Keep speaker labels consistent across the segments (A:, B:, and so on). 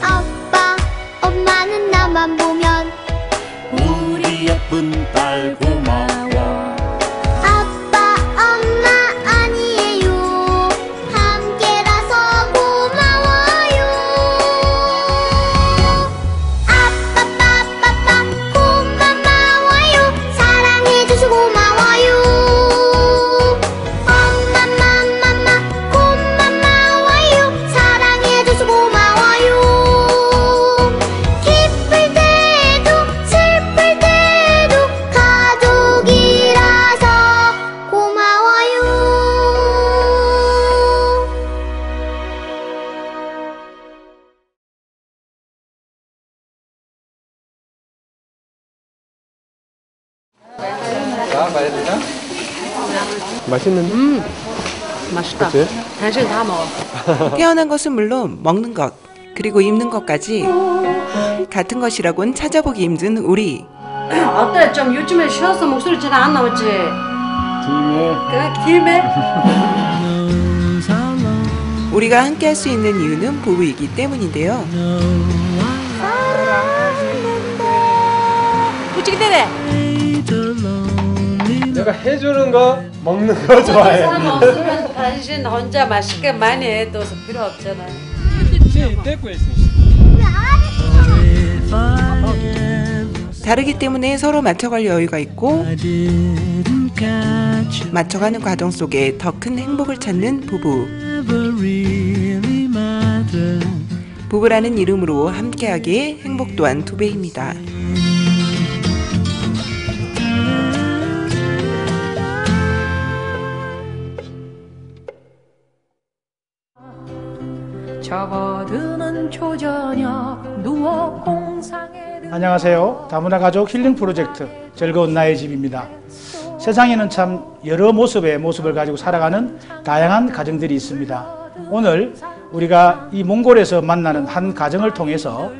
A: 아빠, 엄마는 나만 보면
B: 우리 예쁜 딸 고마워.
A: 아빠, 엄마 아니에요. 함께라서 고마워요. 아빠, 빠빠빠 고마워요. 사랑해줘서 고마워요. 엄마, 마마마 고마워요. 사랑해줘서 고마워요. 기쁠 때도 슬플 때도 가족이라서 고마워요.
C: 맛있는데?
D: 맛있다.
C: 그치?
D: 당신 다 먹어.
E: 깨어난 것은 물론 먹는 것 그리고 입는 것까지 같은 것이라곤 찾아보기 힘든 우리.
D: 어때? 좀 요즘에 쉬어서 목소리 잘 안 나오지?
C: 김에
D: 길매?
E: 우리가 함께 할 수 있는 이유는 부부이기 때문인데요.
D: 부치기 때네.
C: 내가 해주는 거 먹는 거 좋아해.
D: 사람 없으면 당신 혼자 맛있게 많이 해도 필요 없잖아.
E: 다르기 때문에 서로 맞춰갈 여유가 있고 맞춰가는 과정 속에 더 큰 행복을 찾는 부부. 부부라는 이름으로 함께하기에 행복 또한 2배입니다.
F: 접어드는 초저녁 누워 공상에
G: 안녕하세요. 다문화 가족 힐링 프로젝트 즐거운 나의 집입니다. 세상에는 참 여러 모습의 모습을 가지고 살아가는 다양한 가정들이 있습니다. 오늘 우리가 이 몽골에서 만나는 한 가정을 통해서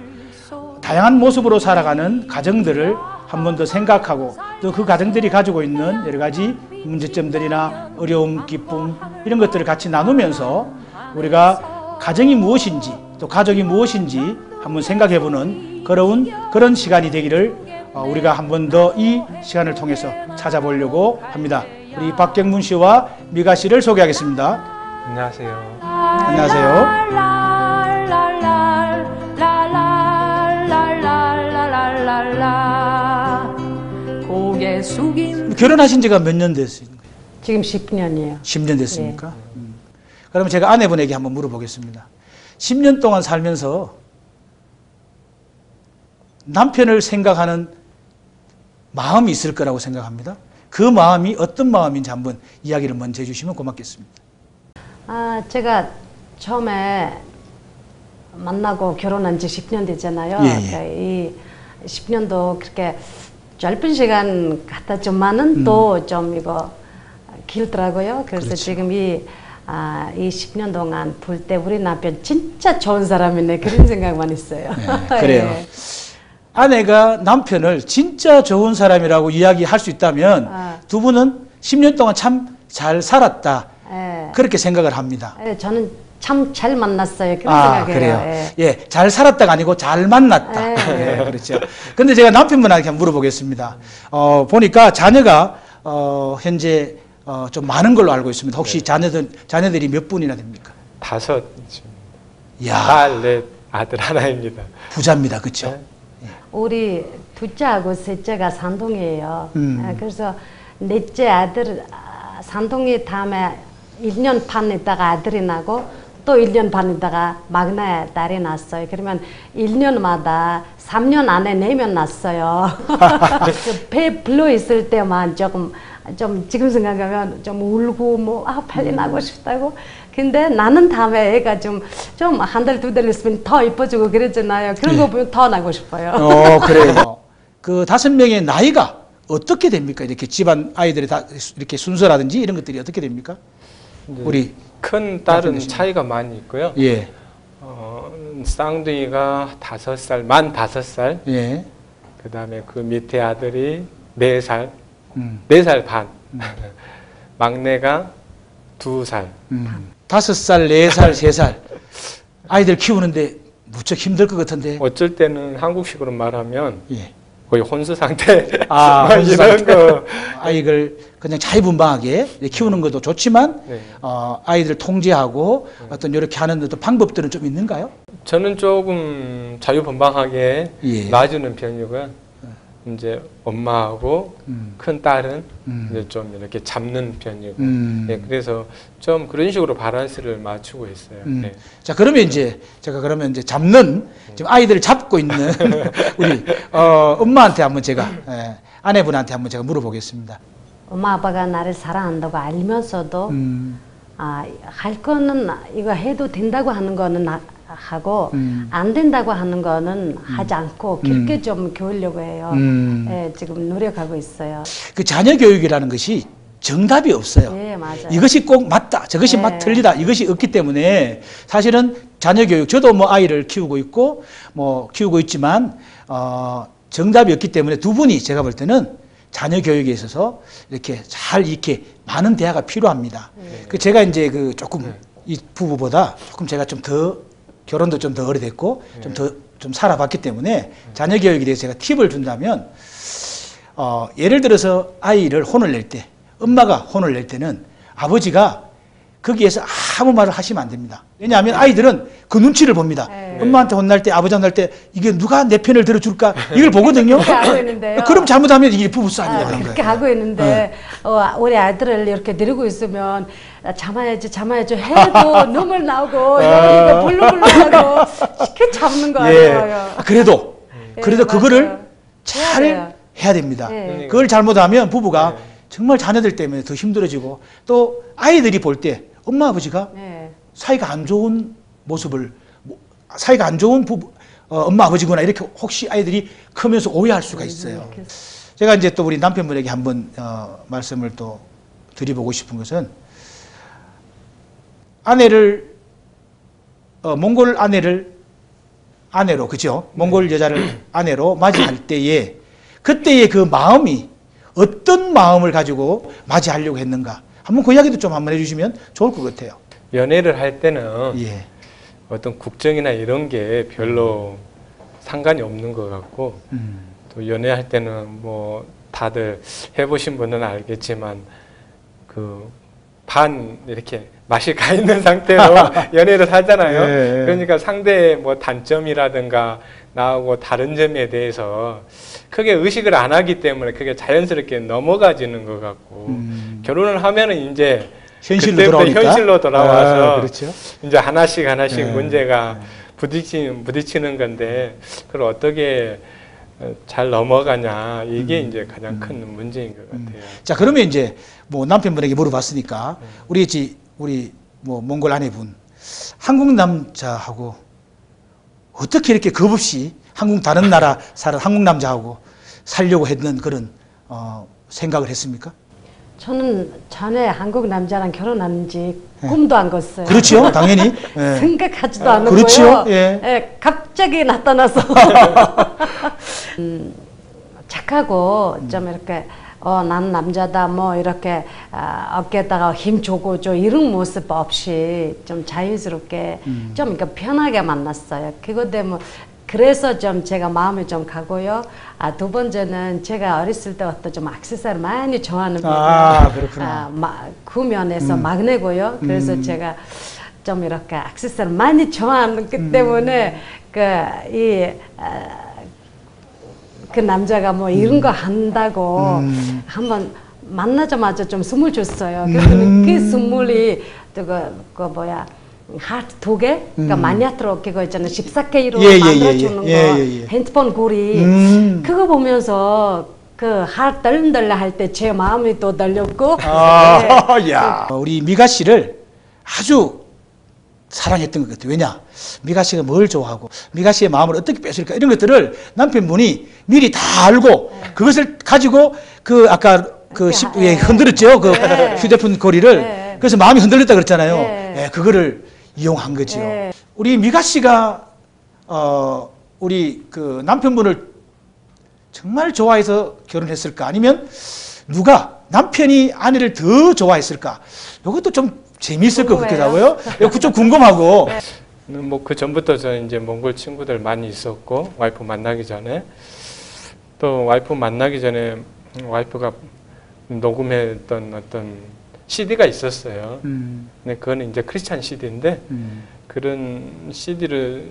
G: 다양한 모습으로 살아가는 가정들을 한 번 더 생각하고 또 그 가정들이 가지고 있는 여러 가지 문제점들이나 어려움, 기쁨 이런 것들을 같이 나누면서 우리가 가정이 무엇인지 또 가족이 무엇인지 한번 생각해보는 그런 시간이 되기를 우리가 한 번 더 이 시간을 통해서 찾아보려고 합니다. 우리 박경문 씨와 미가 씨를 소개하겠습니다.
C: 안녕하세요.
G: 안녕하세요.
F: 고개 숙인
G: 결혼하신 지가 몇 년 됐어요?
D: 지금 10년이에요.
G: 10년 됐습니까? 그러면 제가 아내분에게 한번 물어보겠습니다. 10년 동안 살면서 남편을 생각하는 마음이 있을 거라고 생각합니다. 그 마음이 어떤 마음인지 한번 이야기를 먼저 해주시면 고맙겠습니다.
D: 제가 처음에 만나고 결혼한 지 10년 됐잖아요.
G: 예.
D: 그러니까 이 10년도 그렇게 짧은 시간 같았지만은 또 좀 이거 길더라고요. 그래서
G: 그렇죠.
D: 지금 이 10년 동안 볼 때 우리 남편 진짜 좋은 사람이네 그런 생각만 있어요.
G: 네, 그래요.
D: 예.
G: 아내가 남편을 진짜 좋은 사람이라고 이야기할 수 있다면 두 분은 10년 동안 참 잘 살았다.
D: 예.
G: 그렇게 생각을 합니다.
D: 예, 저는 참 잘 만났어요. 그런 생각이에요.
G: 그래요.
D: 예.
G: 예, 잘 살았다가 아니고 잘 만났다.
D: 예.
G: 예, 그렇죠. 근데 제가 남편분한테 한번 물어보겠습니다. 보니까 자녀가 현재 좀 많은 걸로 알고 있습니다. 혹시 자녀들이 몇 분이나 됩니까?
C: 5.
G: 야,
C: 딸, 넷, 아들 하나입니다.
G: 부자입니다. 그렇죠?
C: 네.
D: 우리 둘째하고 셋째가 산둥이에요.
G: 음.
D: 그래서 넷째 아들 산둥이 다음에 1년 반 있다가 아들이 나고 또 1년 반 있다가 막내 딸이 났어요. 그러면 1년마다 3년 안에 4명 났어요. 배 불러 있을 때만 좀 지금 생각하면 좀 울고 빨리 나고 싶다고. 근데 나는 다음에 애가 좀 한 달, 2달 있으면 더 이뻐지고 그랬잖아요. 그런 거 보면 더 나고 싶어요.
G: 그래요. 그 5명의 나이가 어떻게 됩니까? 이렇게 집안 아이들이 다 이렇게 순서라든지 이런 것들이 어떻게 됩니까? 우리
C: 큰 딸은 차이가 많이 있고요.
G: 예.
C: 쌍둥이가 5살, 만 5살.
G: 예.
C: 그 다음에 그 밑에 아들이 4살, 4살 반. 막내가 2살.
G: 5살, 4살, 3살 아이들 키우는데 무척 힘들 것 같은데.
C: 어쩔 때는 한국식으로 말하면
G: 예.
C: 거의 혼수 상태.
G: 혼수
C: 이런
G: 상태.
C: 거.
G: 아이를 그냥 자유분방하게 키우는 것도 좋지만
C: 네.
G: 아이들 통제하고 어떤 이렇게 하는 어떤 방법들은 좀 있는가요?
C: 저는 조금 자유분방하게
G: 예.
C: 놔주는 편이고요. 이제 엄마하고 큰 딸은 이제 좀 이렇게 잡는 편이고, 네, 그래서 좀 그런 식으로 밸런스를 맞추고 있어요. 네.
G: 자, 그러면 이제 제가 잡는 지금 아이들을 잡고 있는 우리 엄마한테 한번 제가 아내분한테 한번 제가 물어보겠습니다.
D: 엄마 아빠가 나를 사랑한다고 알면서도 할 거는 이거 해도 된다고 하는 거는 하고 안 된다고 하는 거는 하지 않고 길게 좀 키우려고 해요. 예, 지금 노력하고 있어요.
G: 그 자녀 교육이라는 것이 정답이 없어요.
D: 예, 맞아요.
G: 이것이 꼭 맞다, 저것이
D: 네.
G: 틀리다, 이것이 없기 때문에 사실은 자녀 교육, 저도 뭐 아이를 키우고 있고 뭐 키우고 있지만 정답이 없기 때문에 두 분이 제가 볼 때는 자녀 교육에 있어서 이렇게 잘 이렇게 많은 대화가 필요합니다. 그 제가 이제 그 조금 이 부부보다 조금 제가 좀 더 결혼도 좀 더 오래됐고 좀 살아봤기 때문에 자녀 교육에 대해서 제가 팁을 준다면 예를 들어서 아이를 혼을 낼 때, 엄마가 혼을 낼 때는 아버지가 거기에서 아무 말을 하시면 안 됩니다. 왜냐하면 아이들은 그 눈치를 봅니다. 엄마한테 혼날 때, 아버지 혼날 때 이게 누가 내 편을 들어줄까 이걸 보거든요.
D: 그렇게 하고 있는데요.
G: 그럼 잘못하면 이게 부부싸움이다. 그런
D: 그렇게
G: 거예요.
D: 하고 있는데 우리 아이들을 이렇게 데리고 있으면 참아야지 해도 눈물 나오고 이거 불룩불룩하고 쉽게 잡는 거 아니에요.
G: 그래도 그거를
D: 맞아요.
G: 잘
D: 해야
G: 해야 됩니다.
D: 네.
G: 그걸 잘못하면 부부가 정말 자녀들 때문에 더 힘들어지고 또 아이들이 볼 때 엄마 아버지가
D: 네.
G: 사이가 안 좋은 모습을 사이가 안 좋은 부부 엄마 아버지구나 이렇게 혹시 아이들이 크면서 오해할 수가 있어요. 제가 이제 또 우리 남편분에게 한번 말씀을 또 드려보고 싶은 것은 아내를 몽골 아내로 그죠? 몽골 여자를 아내로 맞이할 때에 그때의 그 마음이 어떤 마음을 가지고 맞이하려고 했는가 한번 그 이야기도 좀 한번 해주시면 좋을 것 같아요.
C: 연애를 할 때는
G: 예.
C: 어떤 국적이나 이런 게 별로 상관이 없는 것 같고 또 연애할 때는 뭐 다들 해보신 분은 알겠지만 그 반 이렇게 맛이 가 있는 상태로 연애를 하잖아요.
G: 예.
C: 그러니까 상대의 뭐 단점이라든가 나하고 다른 점에 대해서 크게 의식을 안 하기 때문에 그게 자연스럽게 넘어가지는 것 같고 결혼을 하면은 이제
G: 현실로
C: 그때부터
G: 돌아오니까?
C: 현실로 돌아와서
G: 그렇죠.
C: 이제 하나씩
G: 네.
C: 문제가 부딪히는 건데 그걸 어떻게 잘 넘어가냐 이게 이제 가장 큰 문제인 것 같아요.
G: 자, 그러면 이제 뭐 남편분에게 물어봤으니까 우리 뭐 몽골 아내분 한국 남자하고 어떻게 이렇게 겁없이 다른 나라 사는 한국 남자하고 살려고 했는 그런 생각을 했습니까?
D: 저는 전에 한국 남자랑 결혼하는지 꿈도 안 꿨어요.
G: 그렇죠, 당연히. 예.
D: 생각하지도 않았고요.
G: 그렇죠, 예.
D: 갑자기 나타나서 착하고 좀 이렇게 난 남자다 뭐 이렇게 어깨에다가 힘 주고 이런 모습 없이 좀 자연스럽게 좀 그러니까 편하게 만났어요. 그것 때문에 그래서 좀 제가 마음이 좀 가고요. 두 번째는 제가 어렸을 때부터 좀 액세서리 많이 좋아하는 편이에요.
G: 그렇구나.
D: 그 면에서 막내고요. 그래서 제가 좀 이렇게 액세서리 많이 좋아하는 그 때문에 그 남자가 뭐 이런 거 한다고 한번 만나자마자 좀 선물 줬어요. 그러면 그 선물이 하트 2개? 그러니까 마니아트로 그거 있잖아요. 14K로 만들어주는 거. 핸드폰 고리. 그거 보면서 그 하트 떨림달라 할 때 제 마음이 또 떨렸고.
G: 야. 우리 미가 씨를 아주 사랑했던 것 같아요. 왜냐? 미가 씨가 뭘 좋아하고 미가 씨의 마음을 어떻게 뺏을까 이런 것들을 남편분이 미리 다 알고 그것을 가지고 아까 흔들었죠. 휴대폰 고리를. 그래서 마음이 흔들렸다 그랬잖아요. 그거를 이용한 거죠. 우리 미가 씨가 우리 그 남편분을 정말 좋아해서 결혼했을까? 아니면 누가 남편이 아내를 더 좋아했을까? 이것도 좀 재미있을 것 같기도 하고요. 이거 좀 궁금하고.
C: 뭐 그 전부터 저는 이제 몽골 친구들 많이 있었고 와이프 만나기 전에 또 와이프 만나기 전에 와이프가 녹음했던 어떤 CD가 있었어요. 근데 그거는 이제 크리스찬 CD인데 그런 CD를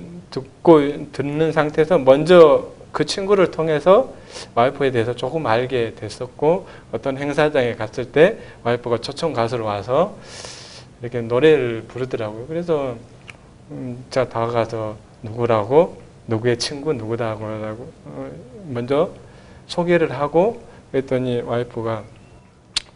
C: 듣는 상태에서 먼저 그 친구를 통해서 와이프에 대해서 조금 알게 됐었고 어떤 행사장에 갔을 때 와이프가 초청 가수로 와서 이렇게 노래를 부르더라고요. 그래서 제가 다가가서 누구라고 누구의 친구 누구다고 먼저 소개를 하고 그랬더니 와이프가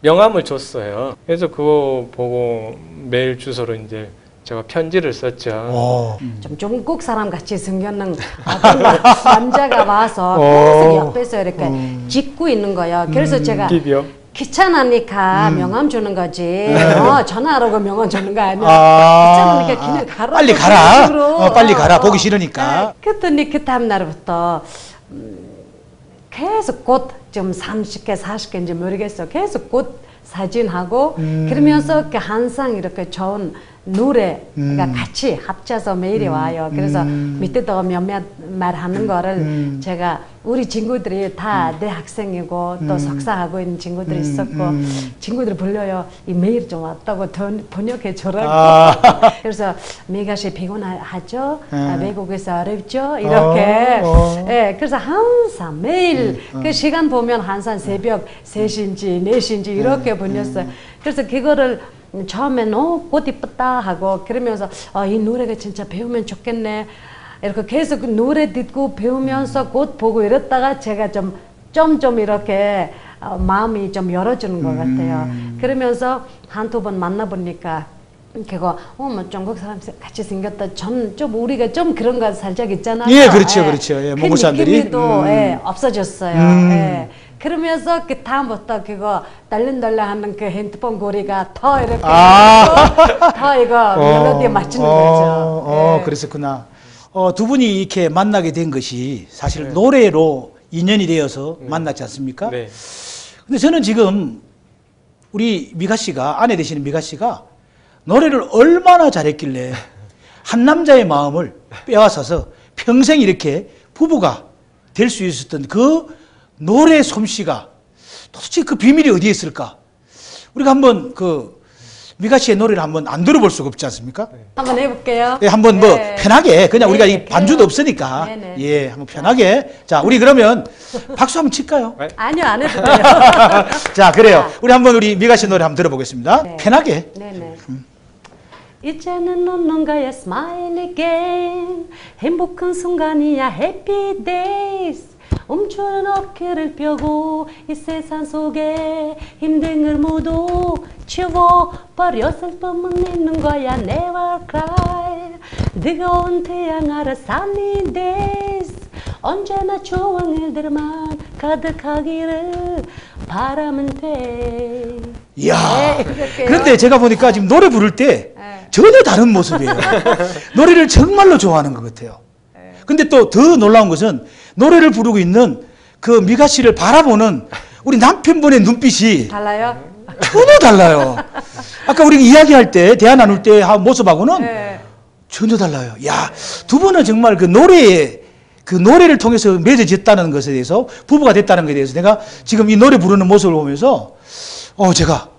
C: 명함을 줬어요. 그래서 그거 보고 메일 주소로 이제 제가 편지를 썼죠.
D: 좀 중국 사람 같이 생겼는 어떤 남자가 와서 계속 옆에서 이렇게 짓고 있는 거예요. 그래서 제가 귀찮으니까 명함 주는 거지. 전화하라고 명함 주는 거 아니야. 귀찮으니까 그냥 가라.
G: 빨리 가라. 빨리 가라. 보기 싫으니까.
D: 그랬더니 그 다음 날부터 계속 곧 좀 30개, 40개인지 모르겠어. 계속 곧 사진하고 그러면서 항상 이렇게 좋은 노래가 같이 합쳐서 메일이 와요. 그래서 밑에다가 몇몇 말하는 거를 제가 우리 친구들이 다 내 학생이고 또 석사하고 있는 친구들이 있었고 친구들이 불러요. 이 메일 좀 왔다고 번역해 주라고. 그래서 미가씨 피곤하죠? 외국에서 어렵죠? 이렇게. 예, 그래서 항상 매일 그 시간 보면 항상 새벽 3시인지 4시인지 이렇게 보냈어요. 그래서 그거를 처음엔 꽃 이쁘다 하고 그러면서 이 노래가 진짜 배우면 좋겠네 이렇게 계속 노래 듣고 배우면서 꽃 보고 이랬다가 제가 좀 이렇게 마음이 좀 열어주는 것 같아요. 그러면서 한두 번 만나보니까 그거 뭐 중국 사람 같이 생겼다 좀 우리가 좀 그런 거 살짝 있잖아요.
G: 예, 그렇죠, 그렇죠. 예, 몽골 사람들이
D: 그 느낌이 예, 없어졌어요. 예. 그러면서 그 다음부터 그거 달린달라 하는 그 핸드폰 고리가 더 이렇게 더 이거 멜로디에 맞추는 거죠. 예.
G: 그랬었구나. 두 분이 이렇게 만나게 된 것이 사실 노래로 인연이 되어서 만났지 않습니까?
C: 네.
G: 근데 저는 지금 우리 미가 씨가 아내 되시는 미가 씨가 노래를 얼마나 잘했길래 한 남자의 마음을 빼앗아서 평생 이렇게 부부가 될 수 있었던 그 노래 솜씨가 도대체 그 비밀이 어디에 있을까? 우리가 한번 그 미가 씨의 노래를 한번 안 들어볼 수가 없지 않습니까?
D: 한번 해볼게요.
G: 예, 한번 뭐 편하게 그냥 우리가 이 반주도 없으니까 예, 한번 편하게. 자, 우리 그러면 박수 한번 칠까요?
D: 아니요, 안 해도 돼요.
G: 자, 그래요. 우리 한번 우리 미가 씨 노래 한번 들어보겠습니다. 편하게.
D: 네네. 이제는 웃는 거야 smile again 행복한 순간이야 happy days 움츠린 어깨를 펴고 이 세상 속에 힘든 걸 모두 치워버려 슬픔은 있는 거야 never cry 뜨거운 태양 아래 sunny days 언제나 좋은 일들만 가득하기를 바라면 돼.
G: 이야. 그런데 제가 보니까 지금 노래 부를 때 전혀 다른 모습이에요. 노래를 정말로 좋아하는 것 같아요. 근데 또 더 놀라운 것은 노래를 부르고 있는 그 미가 씨를 바라보는 우리 남편분의 눈빛이
D: 달라요?
G: 전혀 달라요. 아까 우리 이야기할 때, 대화 나눌 때 모습하고는 전혀 달라요. 야, 두 분은 정말 그 노래를 통해서 맺어졌다는 것에 대해서, 부부가 됐다는 것에 대해서 내가 지금 이 노래 부르는 모습을 보면서 제가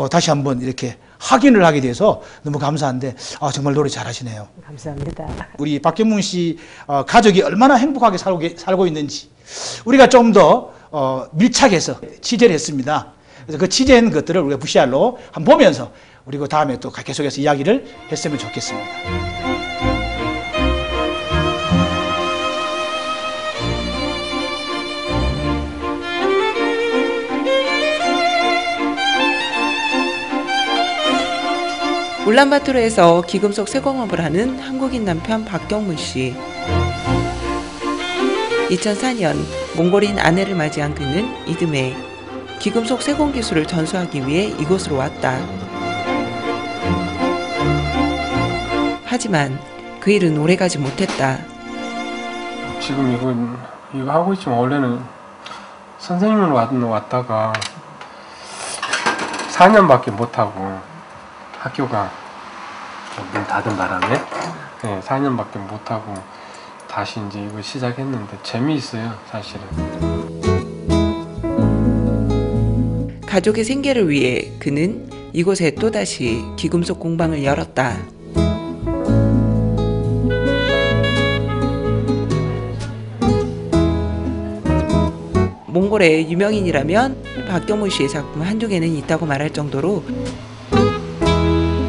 G: 다시 한번 이렇게 확인을 하게 돼서 너무 감사한데 정말 노래 잘하시네요.
D: 감사합니다.
G: 우리 박경문 씨 가족이 얼마나 행복하게 살고 있는지 우리가 좀 더 밀착해서 취재를 했습니다. 그래서 그 취재한 것들을 우리가 VCR로 한번 보면서 그리고 다음에 또 계속해서 이야기를 했으면 좋겠습니다.
E: 울란바토르에서 기금속 세공업을 하는 한국인 남편 박경문 씨. 2004년 몽골인 아내를 맞이한 그는 이듬해 기금속 세공 기술을 전수하기 위해 이곳으로 왔다. 하지만 그 일은 오래가지 못했다.
C: 지금 이거 하고 있지만 원래는 선생님으로 왔다가
H: 4년밖에 못하고 학교가 문 닫은 바람에 4년밖에 못하고 다시 이제 이거 시작했는데 재미있어요, 사실은.
E: 가족의 생계를 위해 그는 이곳에 또다시 기금속 공방을 열었다. 몽골의 유명인이라면 박경문 씨의 작품 한두 개는 있다고 말할 정도로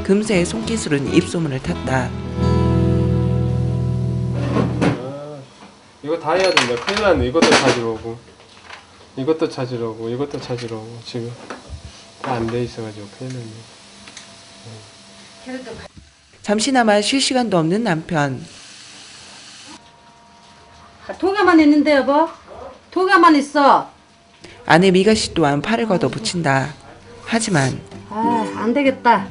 E: 금세의 손기술은 입소문을 탔다.
H: 이거 다 해야 된다. 큰일 났네. 이것도 찾으러 오고 이것도 찾으러 오고 이것도 찾으러 오고 지금 다 안 돼 있어가지고 큰일 났네.
E: 잠시나마 쉴 시간도 없는 남편.
D: 도가만 있는데 여보? 도가만 있어.
E: 아내 미가 씨 또한 팔을 걷어붙인다. 하지만
D: 안 되겠다.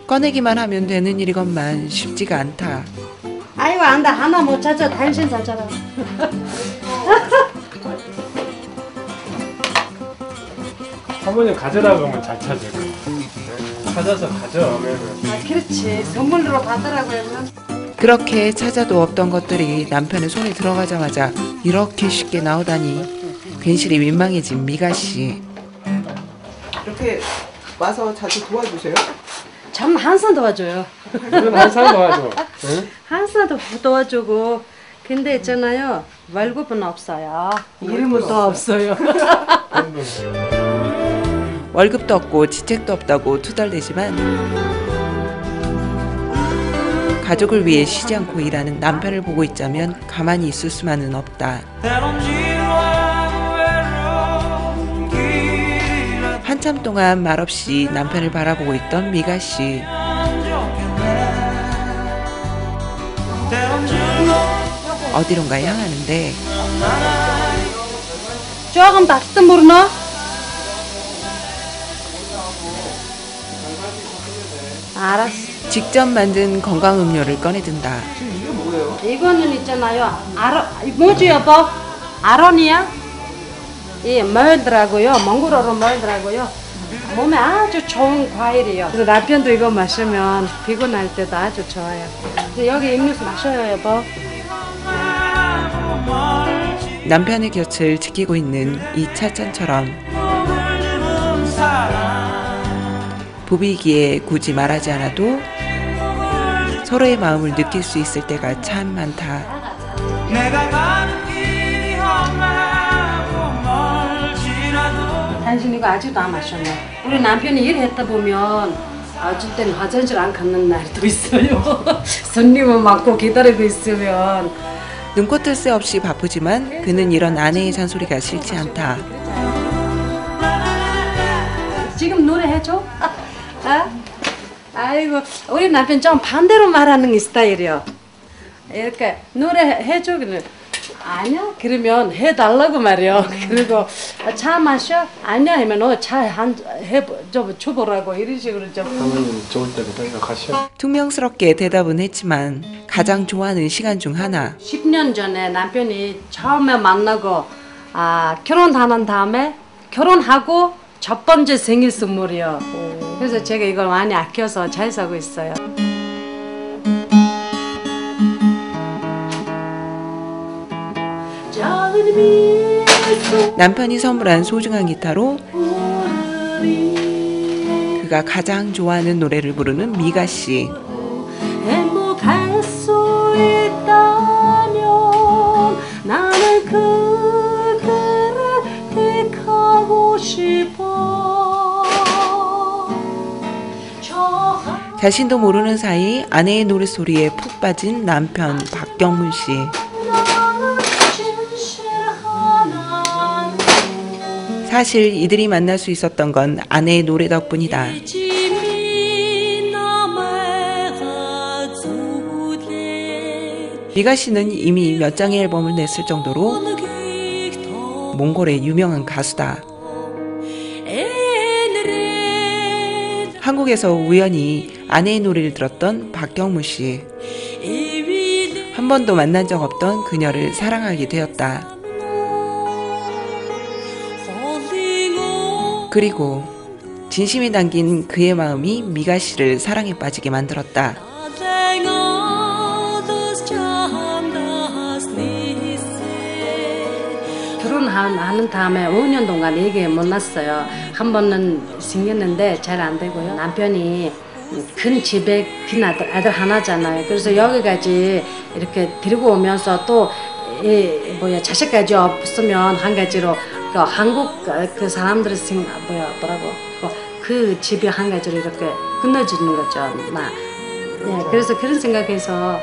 E: 꺼내기만 하면 되는 일이건만 쉽지가 않다.
D: 아이고 안다. 하나 못 찾아. 당신 찾아라.
H: 사모님 가져라고 하면 잘 찾을 거예요. 찾아서 가져오면.
D: 그렇지. 선물로 받으라고 하면.
E: 그렇게 찾아도 없던 것들이 남편의 손에 들어가자마자 이렇게 쉽게 나오다니 괜시리 민망해진 미가 씨.
I: 이렇게 와서 자주 도와주세요?
D: 참 항상 도와줘요.
H: 이건 항상 도와줘. 응?
D: 항상 도와주고. 근데 있잖아요. 월급은 없어요. 이름은 또 없어요.
E: 월급도 없고 지책도 없다고 투덜대지만 가족을 위해 쉬지 않고 일하는 남편을 보고 있자면 가만히 있을 수만은 없다. 한참 동안 말없이 남편을 바라보고 있던 미가 씨. 어디론가 향하는데
D: 조금 닿든 모르나? 알았어.
E: 직접 만든 건강음료를 꺼내든다.
D: 이거는 있잖아요. 뭐지 여보? 아론이야? 이 멀더라고요. 몽골어로 멀더라고요. 몸에 아주 좋은 과일이에요. 그래서 남편도 이거 마시면 피곤할 때도 아주 좋아요. 여기 음료수 마셔요 여보.
E: 남편의 곁을 지키고 있는 이 찰찬처럼 부비기에 굳이 말하지 않아도 서로의 마음을 느낄 수 있을 때가 참 많다.
D: 당신 이거 아직도 안 마셨네. 우리 남편이 일했다 보면 어쩔 땐 화장실 안 가는 날도 있어요. 손님을 맡고 기다리고 있으면.
E: 눈코 뜰 새 없이 바쁘지만 그는 이런 아내의 잔소리가 싫지 않다.
D: 지금 노래 해줘? 아이고 우리 남편 좀 반대로 말하는 스타일이요. 이렇게 노래 해줘 그러면 아니야 그러면 해달라고 말이요. 그리고 차 마셔? 아니야 하면 차 좀 줘보라고 이런 식으로 좀.
H: 사모님 좋을 때도 생각하셔.
E: 퉁명스럽게 대답은 했지만 가장 좋아하는 시간 중 하나.
D: 10년 전에 남편이 처음에 만나고 결혼하는 다음에 결혼하고 첫 번째 생일 선물이요. 그래서 제가 이걸 많이 아껴서 잘 사고 있어요.
E: 남편이 선물한 소중한 기타로 그가 가장 좋아하는 노래를 부르는 미가 씨.
D: 행복할 수 있다면 나는 그대를 택하고 싶어.
E: 자신도 모르는 사이 아내의 노랫소리에 푹 빠진 남편 박경문 씨. 사실 이들이 만날 수 있었던 건 아내의 노래 덕분이다. 미가 씨는 이미 몇 장의 앨범을 냈을 정도로 몽골의 유명한 가수다. 한국에서 우연히 아내의 노래를 들었던 박경문 씨. 한 번도 만난 적 없던 그녀를 사랑하게 되었다. 그리고 진심이 담긴 그의 마음이 미가 씨를 사랑에 빠지게 만들었다.
D: 결혼하는 다음에 5년 동안 얘기 못 났어요. 한 번은 생겼는데 잘 안 되고요. 남편이 큰 집에 큰 아들 하나잖아요. 그래서 여기까지 이렇게 데리고 오면서 또 자식까지 없으면 한 가지로 그 한국 그 사람들이 그 집이 한 가지로 이렇게 끊어지는 거죠. 그래서 그런 생각해서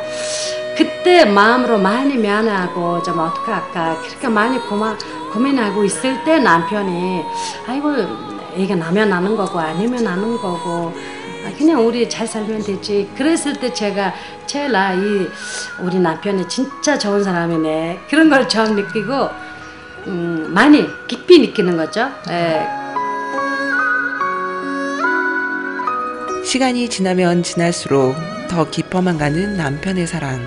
D: 그때 마음으로 많이 미안하고 좀 어떡할까 그렇게 많이 고민하고 있을 때 남편이 아이고 이게 나면 나는 거고 아니면 나는 거고 그냥 우리 잘 살면 되지. 그랬을 때 제가 제일 우리 남편이 진짜 좋은 사람이네 그런 걸 처음 느끼고 많이 깊이 느끼는 거죠.
E: 시간이 지나면 지날수록 더 깊어만 가는 남편의 사랑.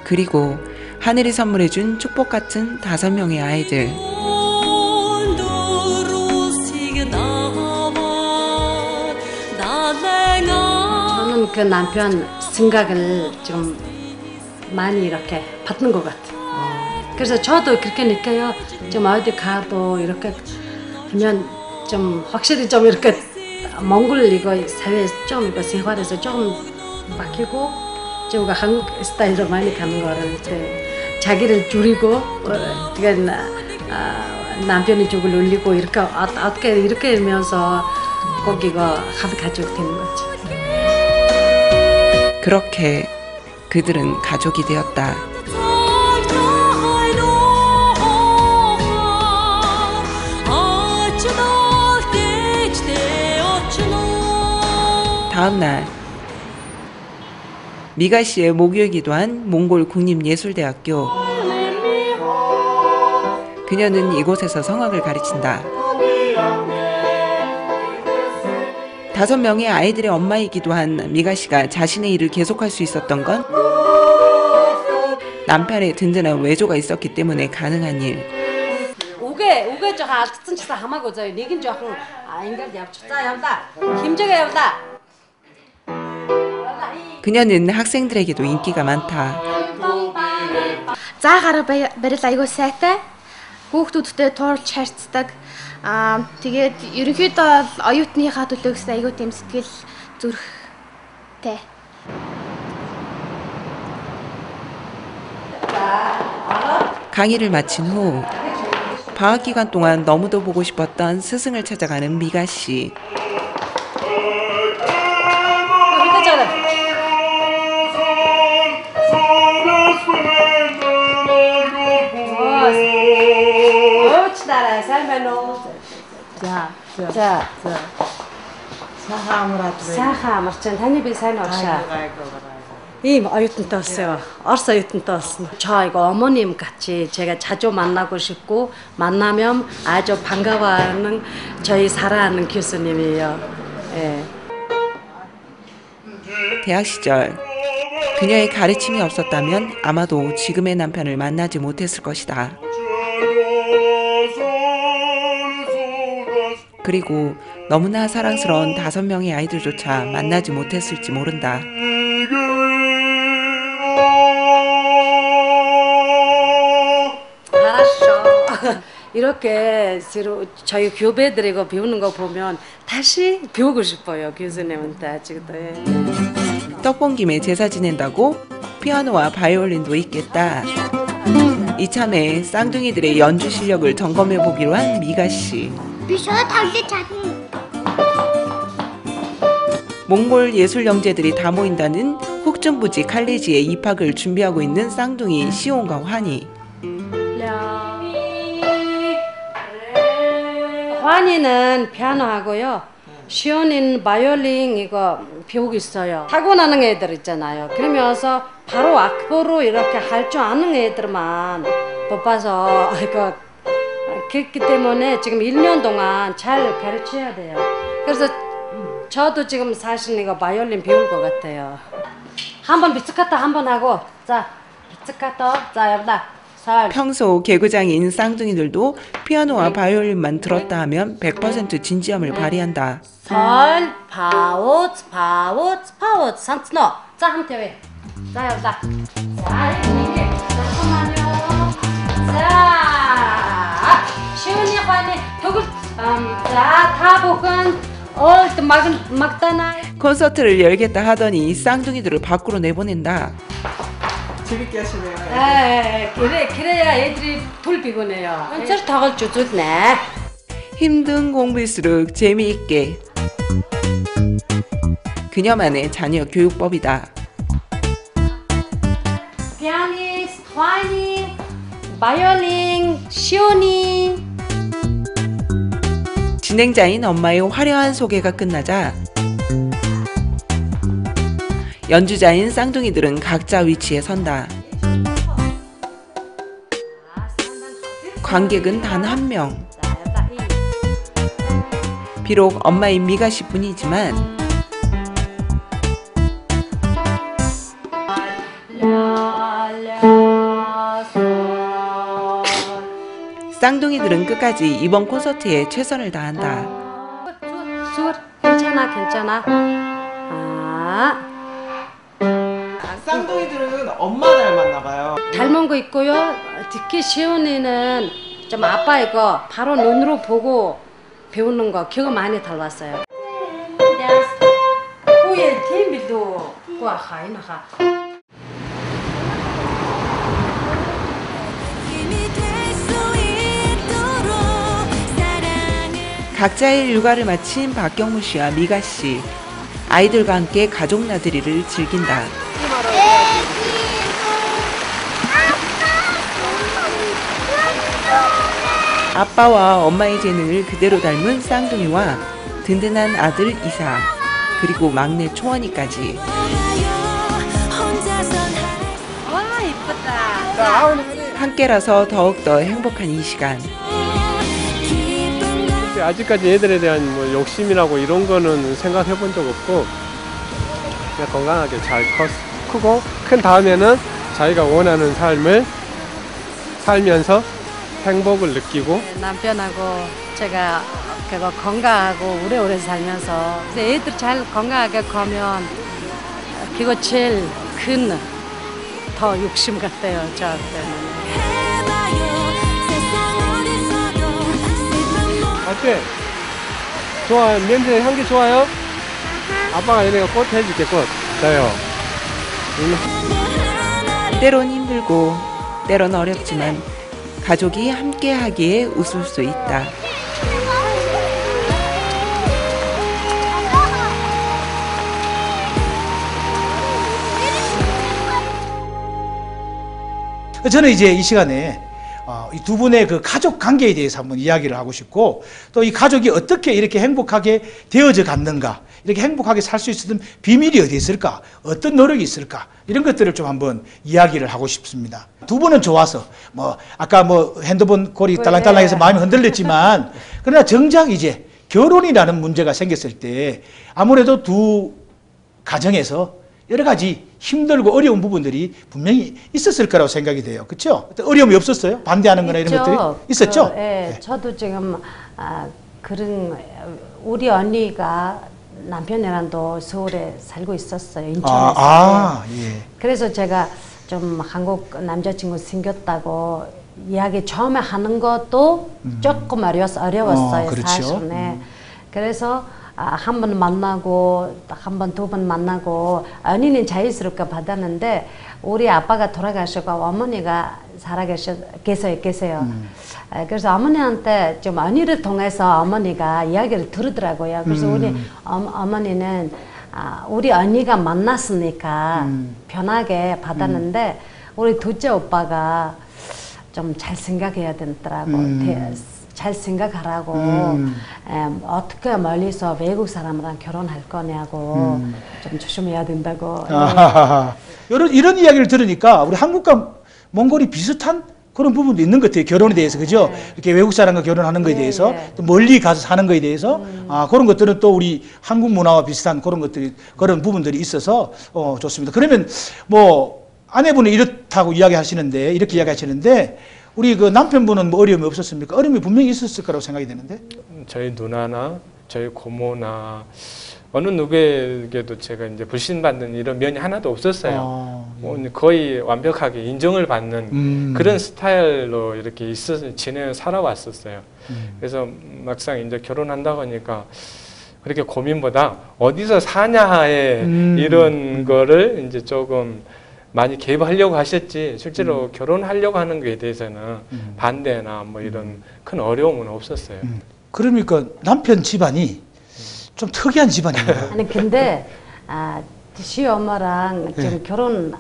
E: 그리고 하늘이 선물해준 축복 같은 5명의 아이들.
D: 저는 그 남편 생각을 좀 많이 이렇게 받는 것 같아요. 그래서 저도 그렇게 느껴요. 좀 어디 가도 이렇게 하면 좀 확실히 좀 이렇게 몽골 사회에서 좀 생활에서 좀 바뀌고 좀 한국 스타일로 많이 가는 거를 자기를 줄이고 남편이 쪽을 올리고 이렇게 어떻게 이렇게 하면서 거기가 가족이 되는 거지.
E: 그렇게 그들은 가족이 되었다. 다음 날 미가 씨의 모교이기도 한 몽골 국립예술대학교. 그녀는 이곳에서 성악을 가르친다. 5명의 아이들의 엄마이기도 한 미가 씨가 자신의 일을 계속할 수 있었던 건 남편의 든든한 외조가 있었기 때문에 가능한 일. 그녀는 학생들에게도 인기가 많다.
A: Заагаар барил аягүй сайтай. Хүүхдүүдтэй туулж харьцдаг. Тэгээд ерөнхийдөө оюутныхаа төлөө гэсэн аягүй тийм сэтгэл зүрхтэй.
E: 강의를 마친 후 방학 기간 동안 너무도 보고 싶었던 스승을 찾아가는 미가 씨.
D: 어유튼도 왔어요. 어서 어유튼도 왔어. 저 이거 어머님 같이 제가 자주 만나고 싶고 만나면 아주 반가워하는 저희 사랑하는 교수님이에요. 예.
E: 대학 시절 그녀의 가르침이 없었다면 아마도 지금의 남편을 만나지 못했을 것이다. 그리고 너무나 사랑스러운 5명의 아이들조차 만나지 못했을지 모른다.
D: 이렇게 저희 교배들이고 배우는 거 보면 다시 배우고 싶어요. 교수님한테 아직도.
E: 떡본 김에 제사 지낸다고 피아노와 바이올린도 있겠다. 이참에 쌍둥이들의 연주 실력을 점검해 보기로 한 미가 씨. 몽골 예술 영재들이 다 모인다는 훅준부지 칼리지에 입학을 준비하고 있는 쌍둥이 시온과 환희.
D: 환희는 피아노 하고요. 시온이는 바이올린 이거 배우고 있어요. 타고나는 애들 있잖아요. 그러면서 바로 악보로 이렇게 할 줄 아는 애들만 뽑아서 이거 그렇기 때문에 지금 1년 동안 잘 가르쳐야 돼요. 그래서 저도 지금 사실 이거 바이올린 배울 것 같아요. 한번 비스카타 한번 하고 자
E: 평소 개구장인 쌍둥이들도 피아노와 바이올린만 들었다 하면 100% 진지함을 발휘한다.
D: 설, 파우츠, 파우츠, 파우츠, 산츠노. 자, 함께 왜? 자, 여보다. 자, 이게 잠깐만요. 자, 시원히 빨리 독을 자, 타복은 막다나.
E: 콘서트를 열겠다 하더니 쌍둥이들을 밖으로 내보낸다.
I: 재밌게 하시네요.
D: 그래야 애들이 덜 피곤해요. 콘서트 하고 좋네.
E: 힘든 공부일수록 재미있게. 그녀만의 자녀 교육법이다.
D: 피아니스트, 화이니, 바이올린, 시오니.
E: 진행자인 엄마의 화려한 소개가 끝나자 연주자인 쌍둥이들은 각자 위치에 선다. 관객은 단 한 명. 비록 엄마인 미가 씨뿐이지만 쌍둥이들은 끝까지 이번 콘서트에 최선을 다한다.
D: 괜찮아.
I: 쌍둥이들은 엄마 닮았나 봐요.
D: 닮은 거 있고요. 특히 시온이는 좀 아빠 이거 바로 눈으로 보고 배우는 거 그거 많이 닮았어요.
E: 각자의 육아를 마친 박경무 씨와 미가 씨. 아이들과 함께 가족 나들이를 즐긴다. 아빠와 엄마의 재능을 그대로 닮은 쌍둥이와 든든한 아들 이사, 그리고 막내 초원이까지.
D: 와 이쁘다.
E: 함께라서 더욱더 행복한 이 시간.
H: 아직까지 애들에 대한 뭐 욕심이라고 이런 거는 생각해 본 적 없고 그냥 건강하게 잘 크고 큰 다음에는 자기가 원하는 삶을 살면서 행복을 느끼고
D: 남편하고 제가 그거 건강하고 오래오래 살면서 애들 잘 건강하게 커면 그거 제일 큰 더 욕심 같아요 저한테는.
H: 어때? 좋아? 냄새 향기 좋아요? 아빠가 얘네가 꽃 해줄게 꽃. 자요.
E: 때론 힘들고 때론 어렵지만 가족이 함께하기에 웃을 수 있다.
G: 저는 이제 이 시간에 이 두 분의 그 가족 관계에 대해서 한번 이야기를 하고 싶고, 또 이 가족이 어떻게 이렇게 행복하게 되어져 갔는가, 이렇게 행복하게 살 수 있었던 비밀이 어디 있을까, 어떤 노력이 있을까, 이런 것들을 좀 한번 이야기를 하고 싶습니다. 두 분은 좋아서 아까 핸드폰 고리 딸랑딸랑해서 마음이 흔들렸지만, 그러나 정작 이제 결혼이라는 문제가 생겼을 때 아무래도 두 가정에서 여러 가지 힘들고 어려운 부분들이 분명히 있었을 거라고 생각이 돼요. 그렇죠? 어려움이 없었어요? 반대하는 거나 이런 것들이 있었죠?
D: 네. 저도 지금 그런 우리 언니가 남편이랑도 서울에 살고 있었어요. 인천에서.
G: 예.
D: 그래서 제가 좀 한국 남자친구 생겼다고 이야기 처음에 하는 것도 조금 어려웠어요.
G: 그렇죠.
D: 사실은. 그래서 한 번 만나고 한 번 두 번 만나고 언니는 자연스럽게 받았는데 우리 아빠가 돌아가시고 어머니가 계세요. 그래서 어머니한테 좀 언니를 통해서 어머니가 이야기를 들으더라고요. 그래서 우리 어머니는 우리 언니가 만났으니까 편하게 받았는데 우리 둘째 오빠가 좀 잘 생각해야 되더라고. 잘 생각하라고. 어떻게 멀리서 외국 사람이랑 결혼할 거냐고 좀 조심해야 된다고.
G: 이런 이야기를 들으니까 우리 한국과 몽골이 비슷한 그런 부분도 있는 것 같아요. 결혼에 대해서. 그죠? 이렇게 외국 사람과 결혼하는 거에 대해서, 또 멀리 가서 사는 거에 대해서, 그런 것들은 또 우리 한국 문화와 비슷한 그런 것들이, 그런 부분들이 있어서 좋습니다. 그러면 아내분은 이렇다고 이야기하시는데 이렇게 이야기하시는데 우리 그 남편분은 뭐 어려움이 없었습니까? 어려움이 분명히 있었을 거라고 생각이 되는데.
C: 저희 누나나 저희 고모나 어느 누구에게도 제가 이제 불신받는 이런 면이 하나도 없었어요. 거의 완벽하게 인정을 받는 그런 스타일로 이렇게 살아왔었어요. 그래서 막상 이제 결혼한다고 하니까 그렇게 고민보다 어디서 사냐에 이런 거를 이제 조금 많이 개입하려고 하셨지 실제로 결혼하려고 하는 것에 대해서는 반대나 뭐 이런 큰 어려움은 없었어요.
G: 그러니까 남편 집안이 좀 특이한 집안입니다.
D: 아니 근데 시어머랑 지금 결혼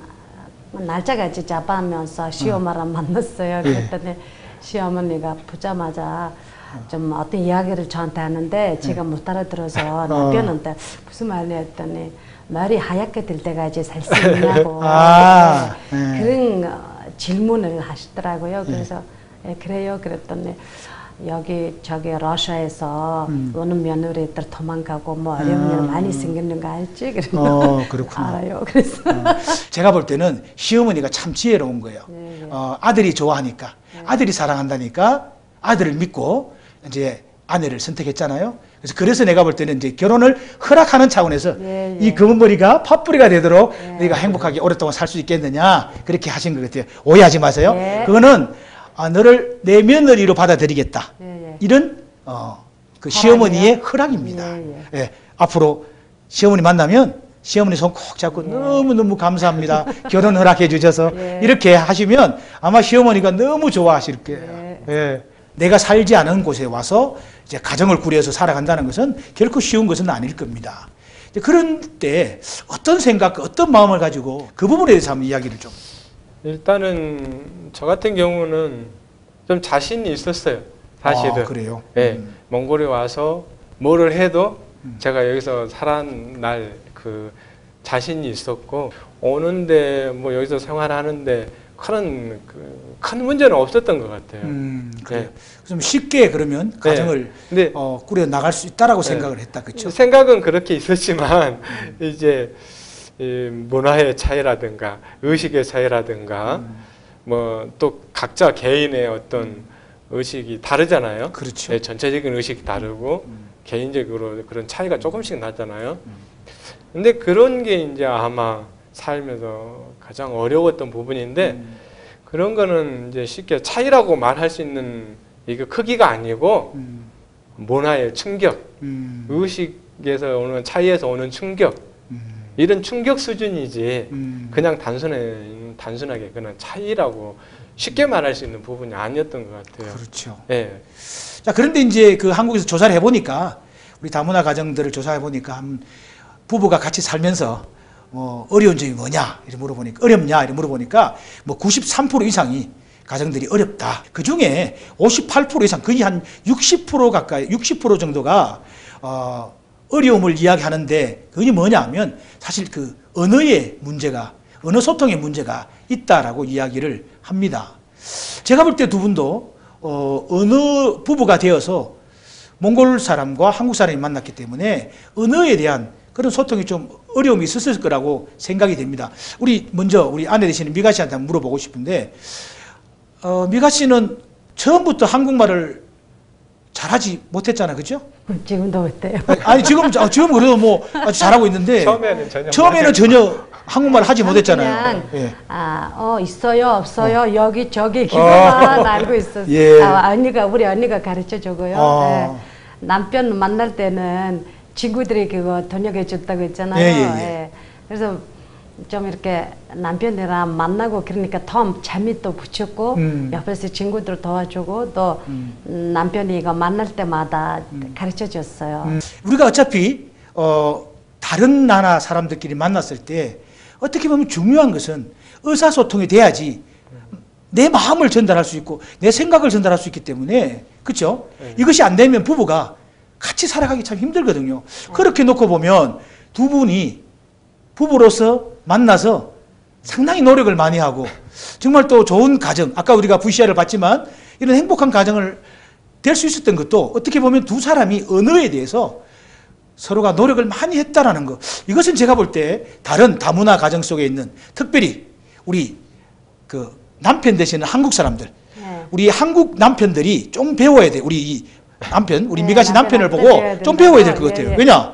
D: 날짜가 이제 잡아하면서 시어머랑 만났어요. 그랬더니 시어머니가 보자마자 좀 어떤 이야기를 저한테 하는데 제가 못 알아들어서 남편한테 무슨 말이냐 했더니 머리 하얗게 될 때까지 살 수 있냐고 그런 질문을 하시더라고요. 그래서 그래요 그랬더니 여기 저기 러시아에서 오는 며느리들 도망가고 뭐 어려운 일 많이 생기는 거 알지?
G: 그렇구나.
D: 알아요. 그래서
G: 제가 볼 때는 시어머니가 참 지혜로운 거예요. 아들이 좋아하니까 아들이 사랑한다니까 아들을 믿고 이제 아내를 선택했잖아요. 그래서 내가 볼 때는 이제 결혼을 허락하는 차원에서 이 검은 머리가 팥뿌리가 되도록 네가 행복하게 오랫동안 살 수 있겠느냐 그렇게 하신 것 같아요. 오해하지 마세요. 그거는 너를 내 며느리로 받아들이겠다. 이런 그 시어머니의 허락입니다. 앞으로 시어머니 만나면 시어머니 손 꼭 잡고 너무너무 감사합니다. 결혼 허락해 주셔서 이렇게 하시면 아마 시어머니가 너무 좋아하실 거예요. 내가 살지 않은 곳에 와서 이제 가정을 꾸려서 살아간다는 것은 결코 쉬운 것은 아닐 겁니다. 그런 때 어떤 생각, 어떤 마음을 가지고 그 부분에 대해서 한번 이야기를 좀.
C: 일단은 저 같은 경우는 좀 자신이 있었어요. 사실은.
G: 그래요?
C: 몽골에 와서 뭐를 해도 제가 여기서 살아날 그 자신이 있었고 오는데 뭐 여기서 생활하는데 큰 문제는 없었던 것 같아요.
G: 그래요. 좀 쉽게 그러면 가정을 꾸려 나갈 수 있다라고 생각을 했다, 그렇죠?
C: 생각은 그렇게 있었지만 이제 이 문화의 차이라든가 의식의 차이라든가 뭐 또 각자 개인의 어떤 의식이 다르잖아요.
G: 그렇죠.
C: 전체적인 의식이 다르고 개인적으로 그런 차이가 조금씩 나잖아요. 근데 그런 게 이제 아마 살면서 가장 어려웠던 부분인데 그런 거는 이제 쉽게 차이라고 말할 수 있는 이게 크기가 아니고 문화의 충격, 의식에서 오는 차이에서 오는 충격 이런 충격 수준이지 그냥 단순하게 그냥 차이라고 쉽게 말할 수 있는 부분이 아니었던 것 같아요.
G: 그렇죠.
C: 자,
G: 그런데 이제 그 한국에서 조사를 해보니까 우리 다문화 가정들을 조사해보니까 부부가 같이 살면서 어려운 점이 뭐냐 이렇게 물어보니까 어렵냐 이렇게 물어보니까 뭐 93% 이상이 가정들이 어렵다. 그 중에 58% 이상 거의 한 60% 가까이 60% 정도가 어려움을 이야기하는데 그게 뭐냐 하면 사실 그 언어의 문제가 언어 소통의 문제가 있다라고 이야기를 합니다. 제가 볼 때 두 분도 어느 부부가 되어서 몽골 사람과 한국 사람이 만났기 때문에 언어에 대한 그런 소통이 좀 어려움이 있었을 거라고 생각이 됩니다. 먼저 우리 아내 되시는 미가 씨한테 한번 물어보고 싶은데 미가 씨는 처음부터 한국말을 잘하지 못했잖아요, 그렇죠?
D: 지금도 못해요.
G: 아니 지금 그래도 뭐 아주 잘하고 있는데 처음에는 전혀 한국말을 하지 못했잖아요.
D: 그냥 있어요, 없어요, 여기 저기 기본만 알고 있었어요. 우리 언니가 가르쳐 주고요. 남편 만날 때는 친구들이 그거 번역해 줬다고 했잖아요. 그래서 좀 이렇게 남편이랑 만나고 그러니까 더 재미 또 붙였고 옆에서 친구들 도와주고 또 남편이 이거 만날 때마다 가르쳐 줬어요.
G: 우리가 어차피 다른 나라 사람들끼리 만났을 때 어떻게 보면 중요한 것은 의사소통이 돼야지 내 마음을 전달할 수 있고 내 생각을 전달할 수 있기 때문에 그렇죠? 이것이 안 되면 부부가 같이 살아가기 참 힘들거든요. 그렇게 놓고 보면 두 분이 부부로서 만나서 상당히 노력을 많이 하고 정말 또 좋은 가정, 아까 우리가 VCR을 봤지만 이런 행복한 가정을 될 수 있었던 것도 어떻게 보면 두 사람이 언어에 대해서 서로가 노력을 많이 했다라는 것. 이것은 제가 볼 때 다른 다문화 가정 속에 있는 특별히 우리 그 남편 되시는 한국 사람들, 우리 한국 남편들이 좀 배워야 돼. 우리 이 남편, 우리 미가 씨 남편을 보고 좀 배워야 될 것 같아요. 왜냐?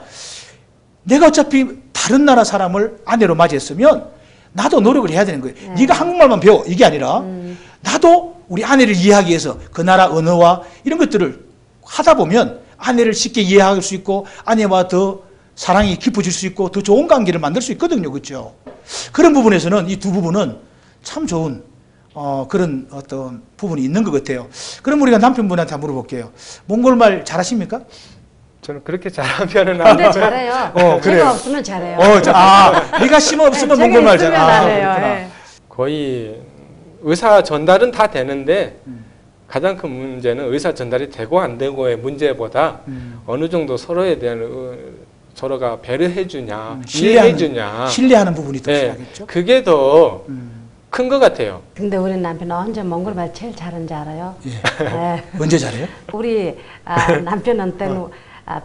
G: 내가 어차피 다른 나라 사람을 아내로 맞이했으면 나도 노력을 해야 되는 거예요. 네가 한국말만 배워 이게 아니라 나도 우리 아내를 이해하기 위해서 그 나라 언어와 이런 것들을 하다 보면 아내를 쉽게 이해할 수 있고 아내와 더 사랑이 깊어질 수 있고 더 좋은 관계를 만들 수 있거든요. 그렇죠? 그런 부분에서는 이 두 부분은 참 좋은 그런 어떤 부분이 있는 것 같아요. 그럼 우리가 남편분한테 한번 물어볼게요. 몽골말 잘하십니까?
C: 저는 그렇게 잘하는 편은
D: 근데
C: 아니에요.
D: 잘해요.
G: 그래요.
D: 제가 없으면 잘해요.
G: 네가 심어 없으면
D: 제가
G: 몽골말
D: 있으면
G: 잘.
D: 안 해요.
G: 그렇구나.
D: 예.
C: 거의 의사 전달은 다 되는데 가장 큰 문제는 의사 전달이 되고 안 되고의 문제보다 어느 정도 서로에 대한 서로가 배려해 주냐, 이해해 주냐.
G: 신뢰하는 부분이 더
C: 네,
G: 필요하겠죠.
C: 그게 더 큰 것 같아요.
D: 근데 우리 남편은 언제 몽골말 제일 잘하는지 알아요?
G: 예.
D: 예.
G: 언제 잘해요?
D: 우리 남편한테는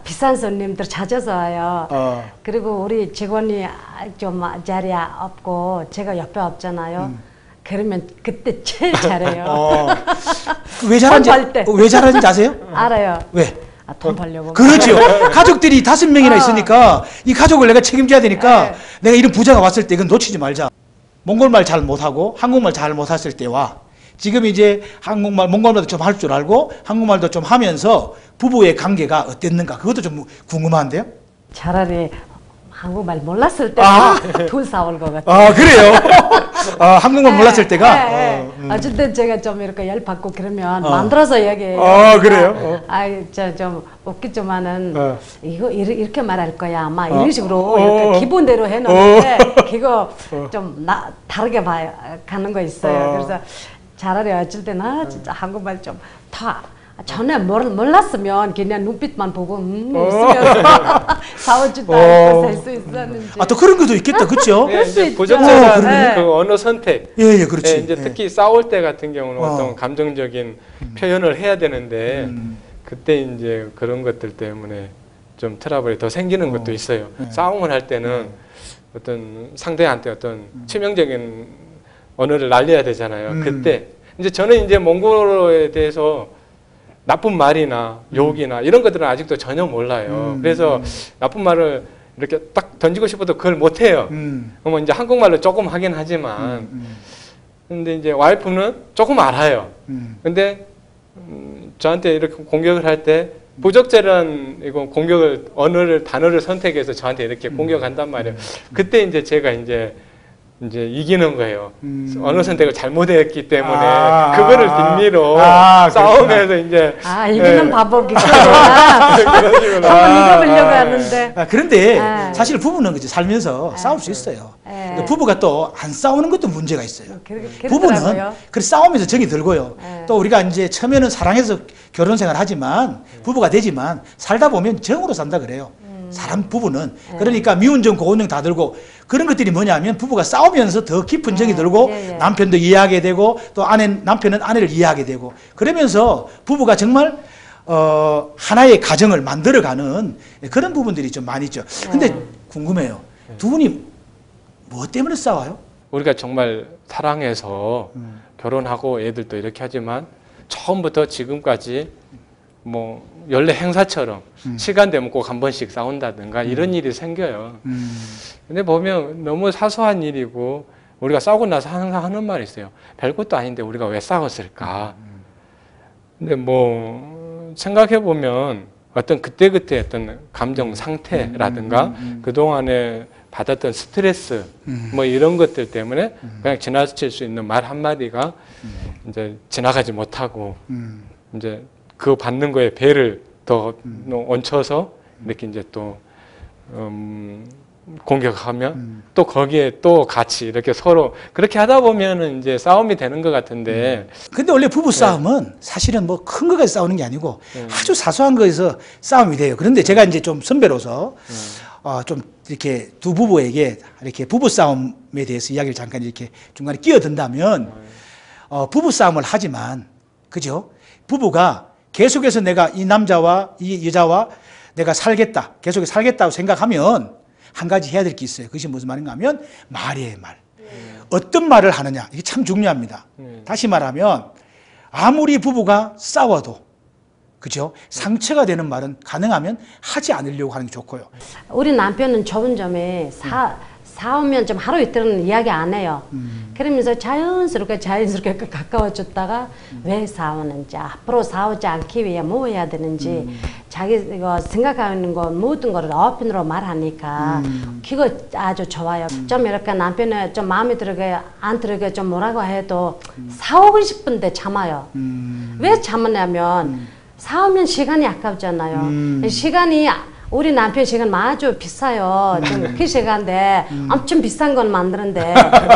D: 비싼 손님들 찾아서 와요. 그리고 우리 직원이 좀 자리에 없고 제가 옆에 없잖아요. 그러면 그때 제일 잘해요.
G: 왜 잘하는지 왜 잘하는지 아세요?
D: 알아요.
G: 왜?
D: 돈 벌려고.
G: 그렇죠. 가족들이 5명이나 있으니까 이 가족을 내가 책임져야 되니까
D: 네.
G: 내가 이런 부자가 왔을 때 이건 놓치지 말자. 몽골말 잘 못하고 한국말 잘 못했을 때와 지금 이제 몽골말도 좀 할 줄 알고 한국말도 좀 하면서 부부의 관계가 어땠는가 그것도 좀 궁금한데요.
D: 차라리 한국말 몰랐을 때는 돈 싸울 것 같아요.
G: 그래요? 한국말 몰랐을 때가?
D: 네. 어쨌든 제가 좀 이렇게 열받고 그러면 만들어서 얘기해요.
G: 그래요?
D: 좀 웃기지만은 이거 이렇게 말할 거야 아마 이런 식으로 이렇게 기본대로 해놓는데 그거 좀 다르게 가는 거 있어요. 그래서 차라리 어쩔 때는 진짜 한국말 좀 더 전에 몰랐으면 그냥 눈빛만 보고 웃으면서 싸우지도 않고 살 수 있었는지.
G: 또 그런 것도 있겠다, 그렇죠?
C: 네, 이제 부적절한
D: 네.
C: 그 언어 선택.
G: 예, 그렇지.
C: 네, 이제 특히 싸울 때 같은 경우는 어떤 감정적인 표현을 해야 되는데 그때 이제 그런 것들 때문에 좀 트러블이 더 생기는 것도 있어요. 싸움을 할 때는 어떤 상대한테 어떤 치명적인 언어를 날려야 되잖아요. 그때 이제 저는 이제 몽골어에 대해서 나쁜 말이나 욕이나 이런 것들은 아직도 전혀 몰라요. 그래서 나쁜 말을 이렇게 딱 던지고 싶어도 그걸 못 해요. 뭐 이제 한국말로 조금 하긴 하지만 근데 이제 와이프는 조금 알아요. 근데 저한테 이렇게 공격을 할 때 부적절한 이거 공격을 단어를 선택해서 저한테 이렇게 공격한단 말이에요. 그때 이제 제가 이제 이기는 거예요. 언어 선택을 잘못했기 때문에 그거를 뒷미로 싸움에서 이제
D: 이기는 방법이 있구나. 한번 이겨보려고 하는데.
G: 그런데 사실 부부는 그치, 살면서 싸울 수 있어요. 부부가 또 안 싸우는 것도 문제가 있어요. 부부는 그 싸우면서 정이 들고요. 또 우리가 이제 처음에는 사랑해서 결혼 생활 하지만 부부가 되지만 살다 보면 정으로 산다 그래요. 사람 부부는 그러니까 미운 정 고운 정 다 들고 그런 것들이 뭐냐면 부부가 싸우면서 더 깊은 정이 들고 남편도 이해하게 되고 또 남편은 아내를 이해하게 되고 그러면서 부부가 정말 하나의 가정을 만들어가는 그런 부분들이 좀 많이 있죠. 근데 궁금해요. 두 분이 뭐 때문에 싸워요?
C: 우리가 정말 사랑해서 결혼하고 애들도 이렇게 하지만 처음부터 지금까지 뭐 연례 행사처럼 시간 되면 꼭 한 번씩 싸운다든가 이런 일이 생겨요. 근데 보면 너무 사소한 일이고 우리가 싸우고 나서 항상 하는 말이 있어요. 별것도 아닌데 우리가 왜 싸웠을까? 근데 뭐 생각해 보면 어떤 그때그때 어떤 감정 상태라든가 그동안에 받았던 스트레스 뭐 이런 것들 때문에 그냥 지나칠 수 있는 말 한마디가 이제 지나가지 못하고 이제 그 받는 거에 배를 더 얹혀서 이렇게 이제 또 공격하면 또 거기에 또 같이 이렇게 서로 그렇게 하다 보면은 이제 싸움이 되는 것 같은데.
G: 근데 원래 부부 싸움은 사실은 뭐 큰 거까지 싸우는 게 아니고 아주 사소한 거에서 싸움이 돼요. 그런데 제가 이제 좀 선배로서 좀 이렇게 두 부부에게 이렇게 부부 싸움에 대해서 이야기를 잠깐 이렇게 중간에 끼어든다면 부부 싸움을 하지만 그죠? 부부가 계속해서 내가 이 남자와 이 여자와 내가 계속해서 살겠다고 생각하면 한 가지 해야 될 게 있어요. 그것이 무슨 말인가 하면 말이에요, 말. 어떤 말을 하느냐 이게 참 중요합니다. 다시 말하면 아무리 부부가 싸워도 그죠? 상처가 되는 말은 가능하면 하지 않으려고 하는 게 좋고요.
D: 우리 남편은 좋은 점이 싸우면 좀 하루 이틀은 이야기 안 해요. 그러면서 자연스럽게 가까워졌다가 왜 싸우는지, 앞으로 싸우지 않기 위해 뭐 해야 되는지 자기 이거 생각하는 거 모든 거를 어편으로 말하니까 그거 아주 좋아요. 좀 이렇게 남편을 좀 마음에 들게 안 들게 좀 뭐라고 해도 싸우고 싶은데 참아요. 왜 참으냐면 싸우면 시간이 아깝잖아요. 시간이 우리 남편 시간 아주 비싸요. 좀 그 시간인데 엄청 비싼 건 만드는데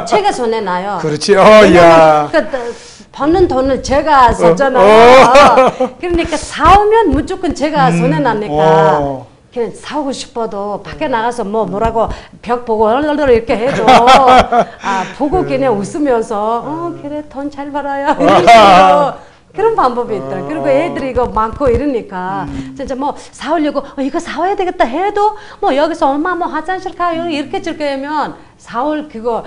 D: 제가 손에 나요.
G: 그렇지. 야.
D: 버는 돈을 제가 썼잖아요. 그러니까 싸우면 무조건 제가 손에 나니까 그냥 싸우고 싶어도 밖에 나가서 뭐라고 벽 보고 이렇게 해도 보고 그냥 웃으면서 그래 돈 잘 벌어요. 그런 방법이 있더라. 그리고 애들이 이거 많고 이러니까 진짜 뭐 사오려고 이거 사와야 되겠다 해도 뭐 여기서 엄마 뭐 화장실 가요 이렇게 저렇게 하면 사올 그거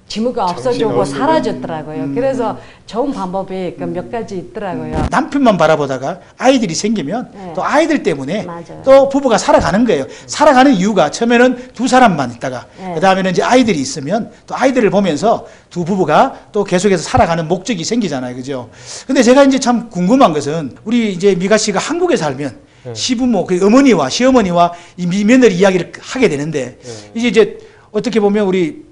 D: 지무가 없어지고 사라졌더라고요. 그래서 좋은 방법이 그 몇 가지 있더라고요.
G: 남편만 바라보다가 아이들이 생기면 또 아이들 때문에
D: 맞아요.
G: 또 부부가 살아가는 거예요. 살아가는 이유가 처음에는 두 사람만 있다가 그 다음에는 이제 아이들이 있으면 또 아이들을 보면서 두 부부가 또 계속해서 살아가는 목적이 생기잖아요. 그죠? 근데 제가 이제 참 궁금한 것은 우리 이제 미가 씨가 한국에 살면 시부모, 그 어머니와 시어머니와 이 며느리 이야기를 하게 되는데 이제 어떻게 보면 우리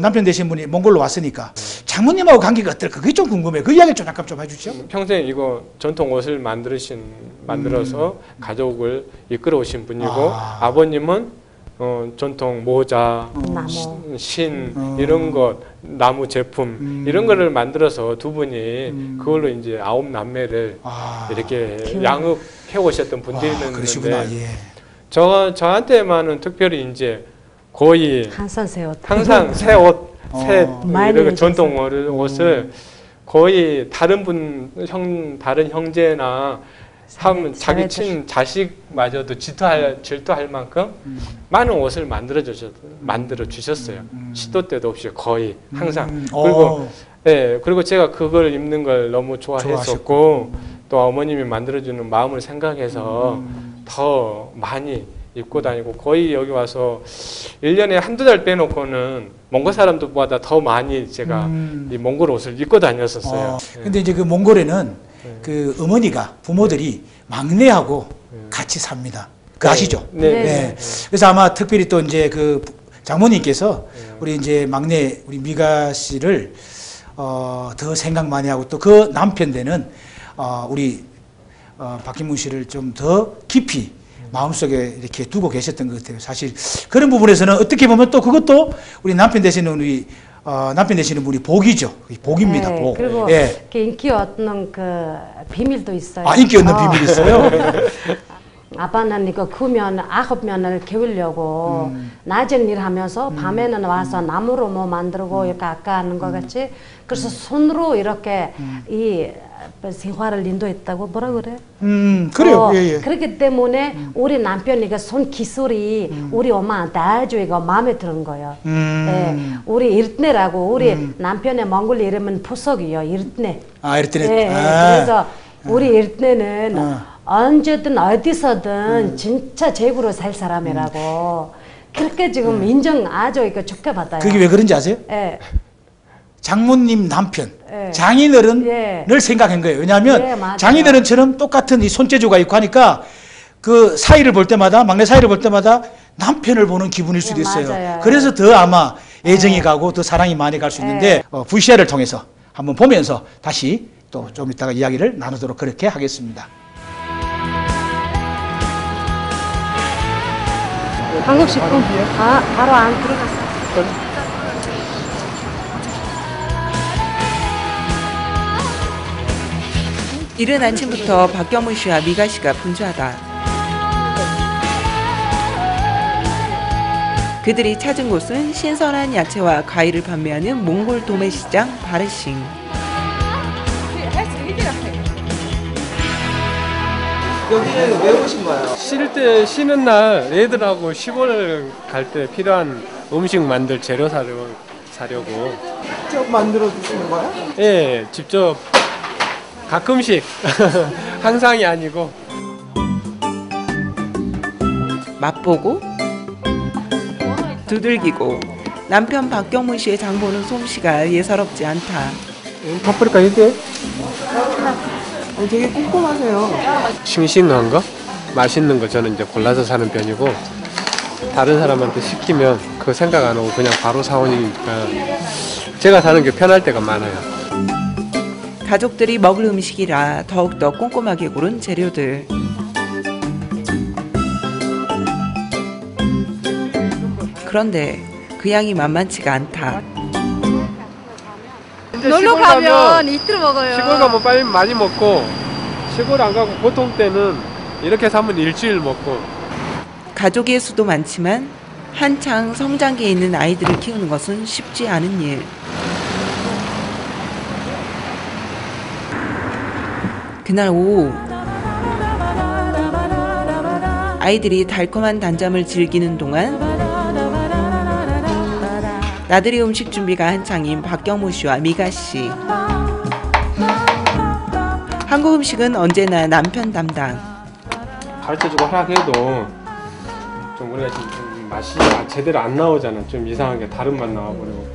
G: 남편 되신 분이 몽골로 왔으니까 장모님하고 관계가 어떨까? 그게 좀 궁금해요. 그 이야기 좀 약간 좀 해주죠.
C: 평생 이거 전통 옷을 만들어서 가족을 이끌어 오신 분이고 아버님은 전통 모자, 신 이런 것, 나무 제품 이런 거를 만들어서 두 분이 그걸로 이제 9남매를 이렇게 양육해 오셨던 분들이었는데
G: 그러시구나. 예.
C: 저한테만은 특별히 이제 거의
D: 항상 새 옷,
C: 이런 전통 옷을 거의 다른 형제나 자기 친 자식마저도 질투할 만큼 많은 옷을 만들어 주셨어요. 시도 때도 없이 거의 항상. 그리고 제가 그걸 입는 걸 너무 좋아했었고 또 어머님이 만들어주는 마음을 생각해서 더 많이 입고 다니고 거의 여기 와서 1년에 한두 달 빼놓고는 몽골 사람들보다 더 많이 제가 이 몽골 옷을 입고 다녔었어요.
G: 근데 이제 그 몽골에는 그 어머니가 부모들이 막내하고 같이 삽니다. 그 아시죠? 네. 그래서 아마 특별히 또 이제 그 장모님께서 우리 이제 막내 우리 미가 씨를 더 생각 많이 하고 또 그 남편 되는 우리 박기문 씨를 좀 더 깊이 마음속에 이렇게 두고 계셨던 것 같아요. 사실 그런 부분에서는 어떻게 보면 또 그것도 우리 남편 되시는 분이 복이죠. 복입니다. 복.
D: 그리고 인기 얻는 그 비밀도 있어요.
G: 인기 얻는 비밀이 있어요?
D: 아빠는 이거 크면 9명을 키우려고 낮엔 일하면서 밤에는 와서 나무로 뭐 만들고 이렇게 아까 하는 것 같이 그래서 손으로 이렇게 이 생활을 인도했다고 뭐라 그래?
G: 그래요.
D: 그렇기 때문에 우리 남편이 그 손 기술이 우리 엄마한테 아주 이거 마음에 드는 거예요. 우리 일트네라고 우리 남편의 몽골 이름은 부석이요. 일트네.
G: 일트네.
D: 그래서 우리 일트네는 언제든 어디서든 진짜 제구로 살 사람이라고 그렇게 지금 인정 아주 이거 좋게 받아요.
G: 그게 왜 그런지 아세요? 장모님 남편, 장인어른을 생각한 거예요. 왜냐하면 장인어른처럼 똑같은 이 손재주가 있고 하니까 그 사이를 볼 때마다 막내 사이를 볼 때마다 남편을 보는 기분일 수도 있어요.
D: 맞아요.
G: 그래서 더 아마 애정이 가고 더 사랑이 많이 갈 수 있는데 VCR을 통해서 한번 보면서 다시 또 좀 이따가 이야기를 나누도록 그렇게 하겠습니다.
D: 한국식품 바로 안 들어갔어.
E: 이른 아침부터 박경문 씨와 미가 씨가 분주하다. 그들이 찾은 곳은 신선한 야채와 과일을 판매하는 몽골 도매시장 바르싱.
I: 여기는 왜 오신 거예요?
H: 쉬는 날 애들하고 시골 갈 때 필요한 음식 만들 재료 사러 사려고.
I: 직접 만들어 주시는 거야?
H: 예, 직접 가끔씩 항상이 아니고.
E: 맛보고 두들기고 남편 박경문 씨의 장보는 솜씨가 예사롭지 않다.
H: 파프리카 이게
I: 되게 꼼꼼하세요.
H: 싱싱한 거, 맛있는 거 저는 이제 골라서 사는 편이고 다른 사람한테 시키면 그거 생각 안 하고 그냥 바로 사오니까 제가 사는 게 편할 때가 많아요.
E: 가족들이 먹을 음식이라 더욱더 꼼꼼하게 고른 재료들. 그런데 그 양이 만만치가 않다.
D: 놀러 가면 이틀 먹어요.
H: 시골 가면 빨리 많이 먹고 시골 안 가고 보통 때는 이렇게 사면 일주일 먹고.
E: 가족의 수도 많지만 한창 성장기에 있는 아이들을 키우는 것은 쉽지 않은 일. 그날 오후 아이들이 달콤한 단잠을 즐기는 동안 나들이 음식 준비가 한창인 박경무 씨와 미가 씨. 한국 음식은 언제나 남편 담당.
H: 가르쳐주고 허락해도 좀 우리가 지금 좀 맛이 제대로 안 나오잖아. 좀 이상하게 다른 맛 나와버리고.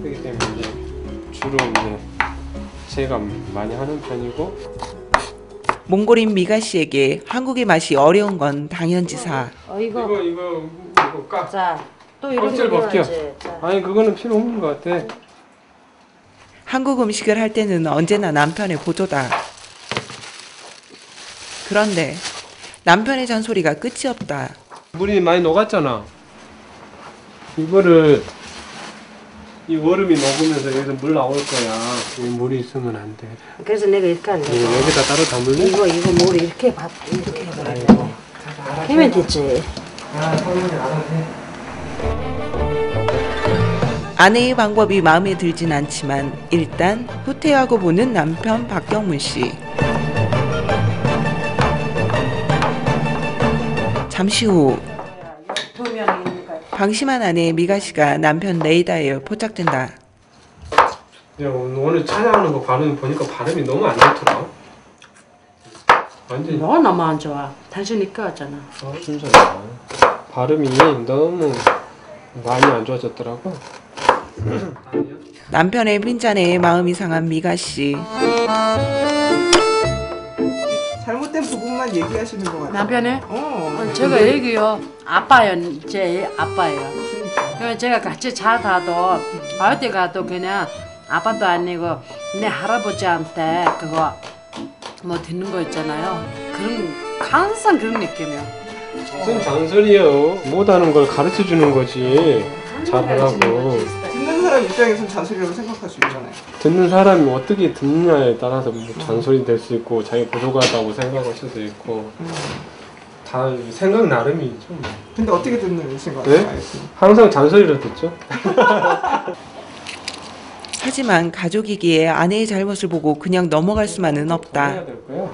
H: 그렇기 때문에 이제 주로 이제 제가 많이 하는 편이고.
E: 몽골인 미가 씨에게 한국의 맛이 어려운 건 당연지사.
H: 이거 까.
D: 자, 또
H: 껍질 벗겨. 아니 그거는 필요 없는 것 같아.
E: 한국 음식을 할 때는 언제나 남편의 보조다. 그런데 남편의 잔소리가 끝이 없다.
H: 물이 많이 녹았잖아. 이거를 이 얼음이 녹으면서 여기서 물 나올 거야. 이 물이 있으면 안 돼.
D: 그래서 내가 이렇게 할래.
H: 여기다 따로 담을래?
D: 이거 뭘 이렇게 이렇게 해버려. 하면 되지.
E: 아내의 방법이 마음에 들진 않지만 일단 후퇴하고 보는 남편 박경문 씨. 잠시 후 방심한 아내 미가 씨가 남편 레이더에 포착된다.
H: 오늘 찾아오는 거 발음 보니까 발음이 너무 안 좋더라. 완전
D: 뭐 너무 안 좋아. 당신이니까 하잖아.
H: 진짜야. 발음이 너무 많이 안 좋아졌더라고.
E: 남편의 빈잔에 마음이 상한 미가 씨.
I: 잘못된 부분만 얘기하시는 것 같아요.
D: 남편이? 제가 얘기요. 아빠요. 제 아빠예요. 그래서 제가 같이 자다도 어디 가도 그냥 아빠도 아니고 내 할아버지한테 그거 뭐 듣는 거 있잖아요. 그런 항상 그런 느낌이요.
H: 무슨 잔소리요. 못하는 걸 가르쳐 주는 거지. 잘하라고.
I: 듣는 사람 입장에서는 잔소리라고 생각할 수 있잖아요.
H: 듣는 사람이 어떻게 듣느냐에 따라서 뭐 잔소리 될 수 있고 자기 부족하다고 생각할 수도 있고 다 생각 나름이죠.
I: 근데 어떻게 듣는 생각?
H: 네? 항상 잔소리를 듣죠.
E: 하지만 가족이기에 아내의 잘못을 보고 그냥 넘어갈 수만은 없다.
H: 해야 될 거야.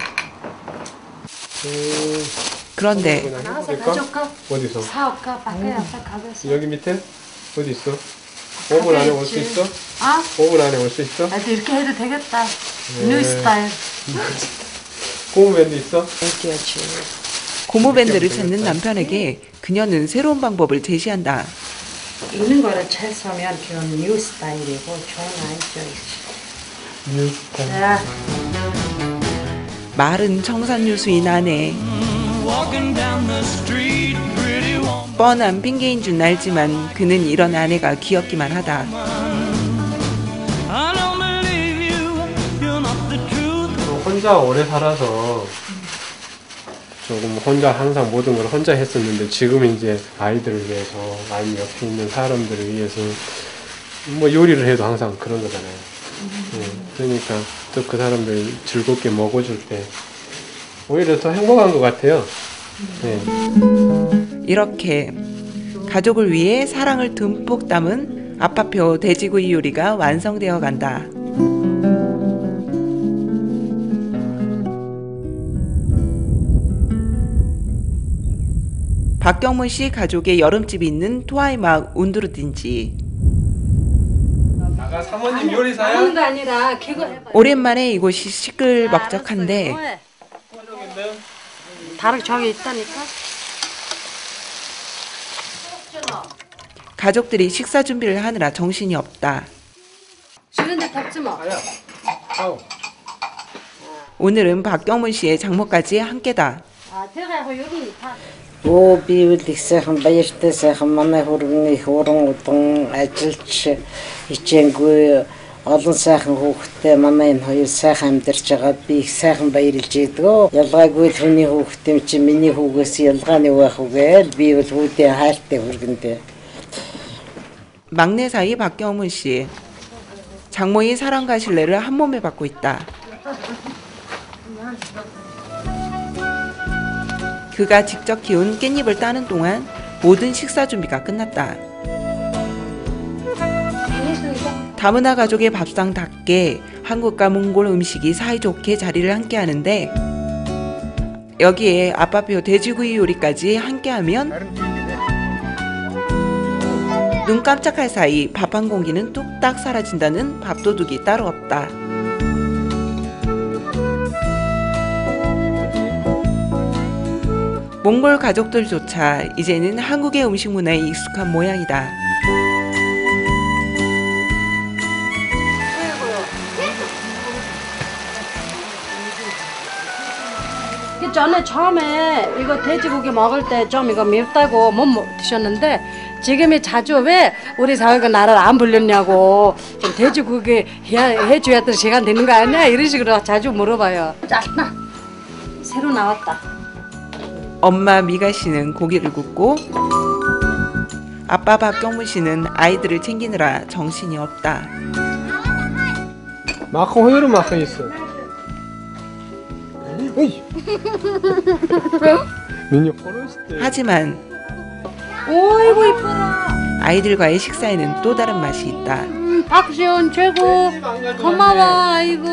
E: 그런데
D: 나가서 가져올까?
H: 어디서?
D: 사올까? 밖에 앞에 가겠어.
H: 여기 밑에? 어디 있어? 5분 안에 올 수 있어?
D: 아?
H: 5분 안에 올 수 있어?
D: 나도 이렇게 해도 되겠다. 뉴 스타일.
H: 고무밴드 있어?
D: 얘기하지.
E: 고무밴드를 찾는 남편에게 그녀는 새로운 방법을 제시한다.
D: 있는 거를 채서면 그런 뉴 스타일이고 좋은 아이디어.
H: 뉴 스타일.
D: 자.
E: 말은 청산유수인 아내. 뻔한 핑계인 줄 알지만 그는 이런 아내가 귀엽기만 하다.
H: 혼자 오래 살아서 조금 혼자 항상 모든 걸 혼자 했었는데 지금 이제 아이들을 위해서 아니면 옆에 있는 사람들을 위해서 뭐 요리를 해도 항상 그런 거잖아요. 그러니까 또 그 사람들 즐겁게 먹어줄 때 오히려 더 행복한 것 같아요. 네.
E: 이렇게 가족을 위해 사랑을 듬뿍 담은 아빠표 돼지구이 요리가 완성되어 간다. 박경문 씨 가족의 여름집이 있는 토하이막 운두르딘지.
H: 사모님 요리사야?
D: 하는 거 아니라 그거 해봐.
E: 오랜만에 이곳이 시끌벅적한데
D: 다른 저기 있다니까.
E: 가족들이 식사 준비를 하느라 정신이 없다.
D: 싫은데 덥지 마.
E: 오늘은 박경문 씨의 장모까지 함께다.
D: 들어가고 여기 다.
J: 오 비울릭 сайхан баяртай сайхан манай хөргөний хуран удан ажилч хичээгүй олон сайхан хүүхэдтэй манай энэ хоёр сайхан амьдарч байгаа би их сайхан баярлж ийдгөө. Ялгаагүй л хүний хүүхэдтэй чи миний хүүгээс ялгааны байх үгээл би бол хүүдээ хайртай хүргэндээ.
E: 막내 사이 박경문 씨. 장모의 사랑과 신뢰를 한 몸에 받고 있다. 그가 직접 키운 깻잎을 따는 동안 모든 식사 준비가 끝났다. 다문화 가족의 밥상답게 한국과 몽골 음식이 사이좋게 자리를 함께하는데 여기에 아빠표 돼지구이 요리까지 함께하면 눈 깜짝할 사이 밥 한 공기는 뚝딱 사라진다는 밥도둑이 따로 없다. 몽골 가족들조차 이제는 한국의 음식 문화에 익숙한 모양이다.
D: 전에 처음에 이거 돼지고기 먹을 때 좀 이거 맵다고 못 드셨는데 지금이 자주 왜 우리 사회가 나를 안 불렸냐고 좀 돼지고기 해줘야 될 시간 되는 거 아니야? 이런 식으로 자주 물어봐요. 짰나? 새로 나왔다.
E: 엄마 미가 씨는 고기를 굽고 아빠 박경문 씨는 아이들을 챙기느라 정신이 없다.
H: 마커 호요로 마커 있어.
E: 하지만
D: 어이구 이뻐라.
E: 아이들과의 식사에는 또 다른 맛이 있다.
D: 박시원 최고 고마워. 아이고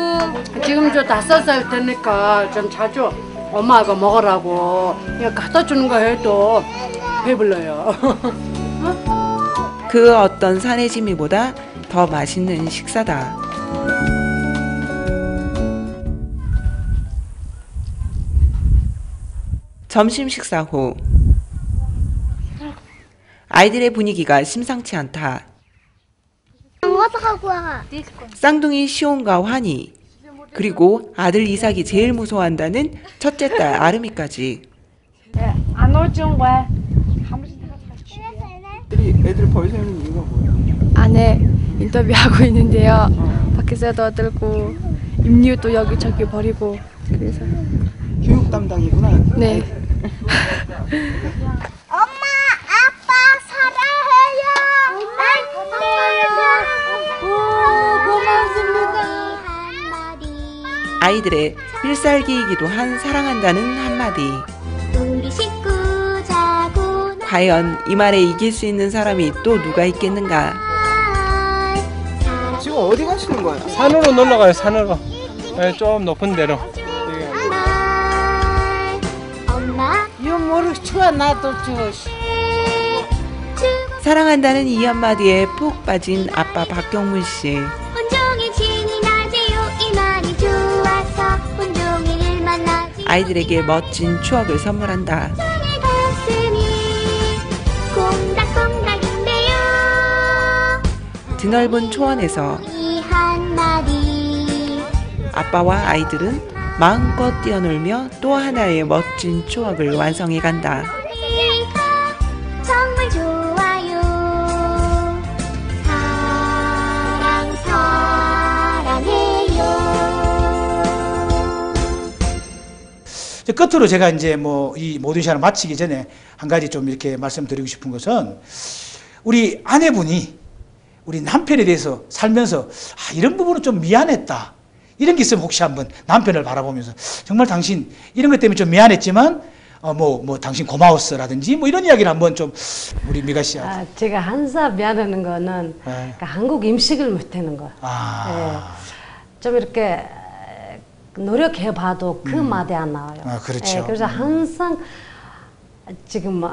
D: 지금 저 5살 되니까 좀 자주 엄마가 먹으라고 이거 갖다 주는 거 해도 배불러요.
E: 그 어떤 산의 지미보다 더 맛있는 식사다. 점심 식사 후 아이들의 분위기가 심상치 않다. 쌍둥이 시온과 환희 그리고 아들 이삭이 제일 무서워한다는 첫째 딸 아름이까지.
D: 안 오준 거야.
I: 애들 벌새는 이유가 뭐예요?
K: 안에 인터뷰하고 있는데요. 밖에서 떠들고 임류도 여기저기 버리고 그래서
I: 교육 담당이구나.
K: 네.
L: 엄마, 아빠 사랑해요.
D: 고맙습니다.
E: 아이들의 필살기이기도 한 사랑한다는 한마디.
L: 우리 식구 자고
E: 과연 이 말에 이길 수 있는 사람이 또 누가 있겠는가?
I: 지금 어디 가시는 거예요?
H: 산으로 놀러 가요. 산으로. 네, 좀 높은 데로.
E: 사랑한다는 이 한마디에 푹 빠진 아빠 박경문 씨.
L: 온종일 신이 나세요. 이 말이 좋아서 온종일 일만 나지.
E: 아이들에게 멋진 추억을 선물한다.
L: 가슴이 콩닥콩닥인데요.
E: 드넓은 초원에서
L: 이 한마디
E: 아빠와 아이들은 마음껏 뛰어놀며 또 하나의 멋진 추억을 완성해간다.
L: 정말 좋아요. 사랑해요.
G: 끝으로 제가 이제 뭐 이 모든 시간을 마치기 전에 한 가지 좀 이렇게 말씀드리고 싶은 것은 우리 아내분이 우리 남편에 대해서 살면서 이런 부분은 좀 미안했다. 이런 게 있으면 혹시 한번 남편을 바라보면서 정말 당신 이런 것 때문에 좀 미안했지만 당신 고마웠어라든지 뭐 이런 이야기를 한번 좀 우리 미가 씨한테.
D: 제가 항상 미안하는 거는 그러니까 한국 음식을 못하는 거. 좀 이렇게 노력해봐도 그 맛이 안 나와요.
G: 그렇죠.
D: 그래서 항상 지금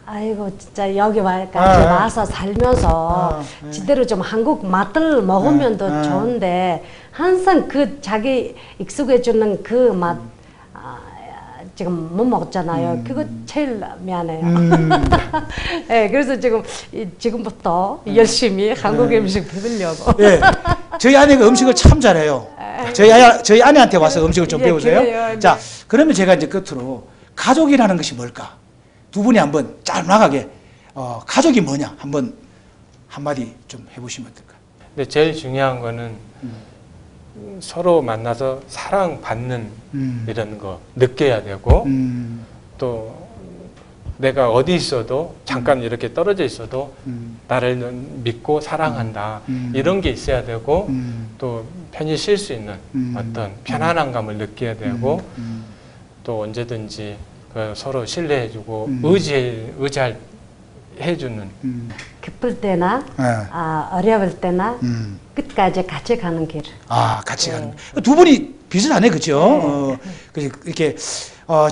D: 아이고 진짜 여기 와서 살면서 제대로 좀 한국 맛을 먹으면 더 좋은데 항상 그 자기 익숙해주는 그 맛 지금 못 먹잖아요. 그거 제일 미안해요. 네, 그래서 지금부터 열심히 한국 음식 배우려고.
G: 네, 저희 아내가 음식을 참 잘해요. 저희 아내한테 와서 음식을 좀 배우세요.
D: 그래요.
G: 자, 그러면 제가 이제 끝으로 가족이라는 것이 뭘까? 두 분이 한번 짤막하게 가족이 뭐냐 한번 한마디 좀 해보시면 어떨까요?
C: 근데 제일 중요한 거는 서로 만나서 사랑받는 이런 거 느껴야 되고 또 내가 어디 있어도 잠깐 이렇게 떨어져 있어도 나를 믿고 사랑한다 이런 게 있어야 되고 또 편히 쉴 수 있는 어떤 편안한 감을 느껴야 되고 또 언제든지 서로 신뢰해주고 의지할 해주는
D: 기쁠 때나 어려울 때나 끝까지 같이 가는 길.
G: 같이 가는 두 분이 비슷하네, 그렇죠? 이렇게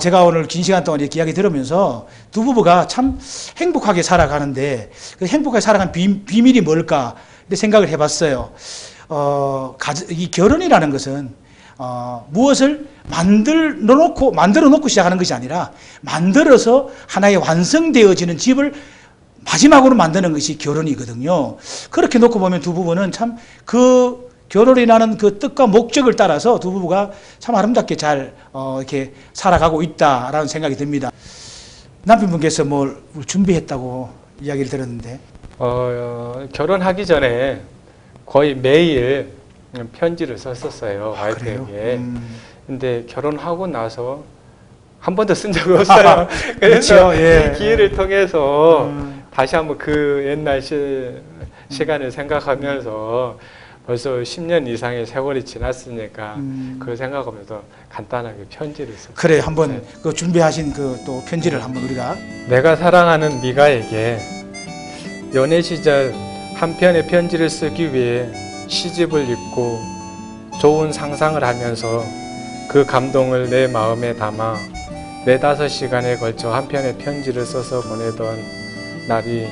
G: 제가 오늘 긴 시간 동안 이렇게 이야기 들으면서 두 부부가 참 행복하게 살아가는데 그 행복하게 살아가는 비밀이 뭘까 생각을 해봤어요. 이 결혼이라는 것은 무엇을 만들어 놓고 시작하는 것이 아니라 만들어서 하나의 완성되어지는 집을 마지막으로 만드는 것이 결혼이거든요. 그렇게 놓고 보면 두 부부는 참 그 결혼이라는 그 뜻과 목적을 따라서 두 부부가 참 아름답게 잘 이렇게 살아가고 있다라는 생각이 듭니다. 남편분께서 뭘 준비했다고 이야기를 들었는데
C: 결혼하기 전에 거의 매일 편지를 썼었어요. 와이프에게. 근데 결혼하고 나서 한 번도 쓴 적이 없어요. 그래서 이 기회를 통해서 다시 한번 그 옛날 시간을 생각하면서 벌써 10년 이상의 세월이 지났으니까 그걸 생각하면서 간단하게 편지를 썼어요.
G: 그래, 한번 그 준비하신 그 또 편지를 한번 우리가.
C: 내가 사랑하는 미가에게 연애 시절 한 편의 편지를 쓰기 위해 시집을 읽고 좋은 상상을 하면서 그 감동을 내 마음에 담아 4-5시간에 걸쳐 한 편의 편지를 써서 보내던 날이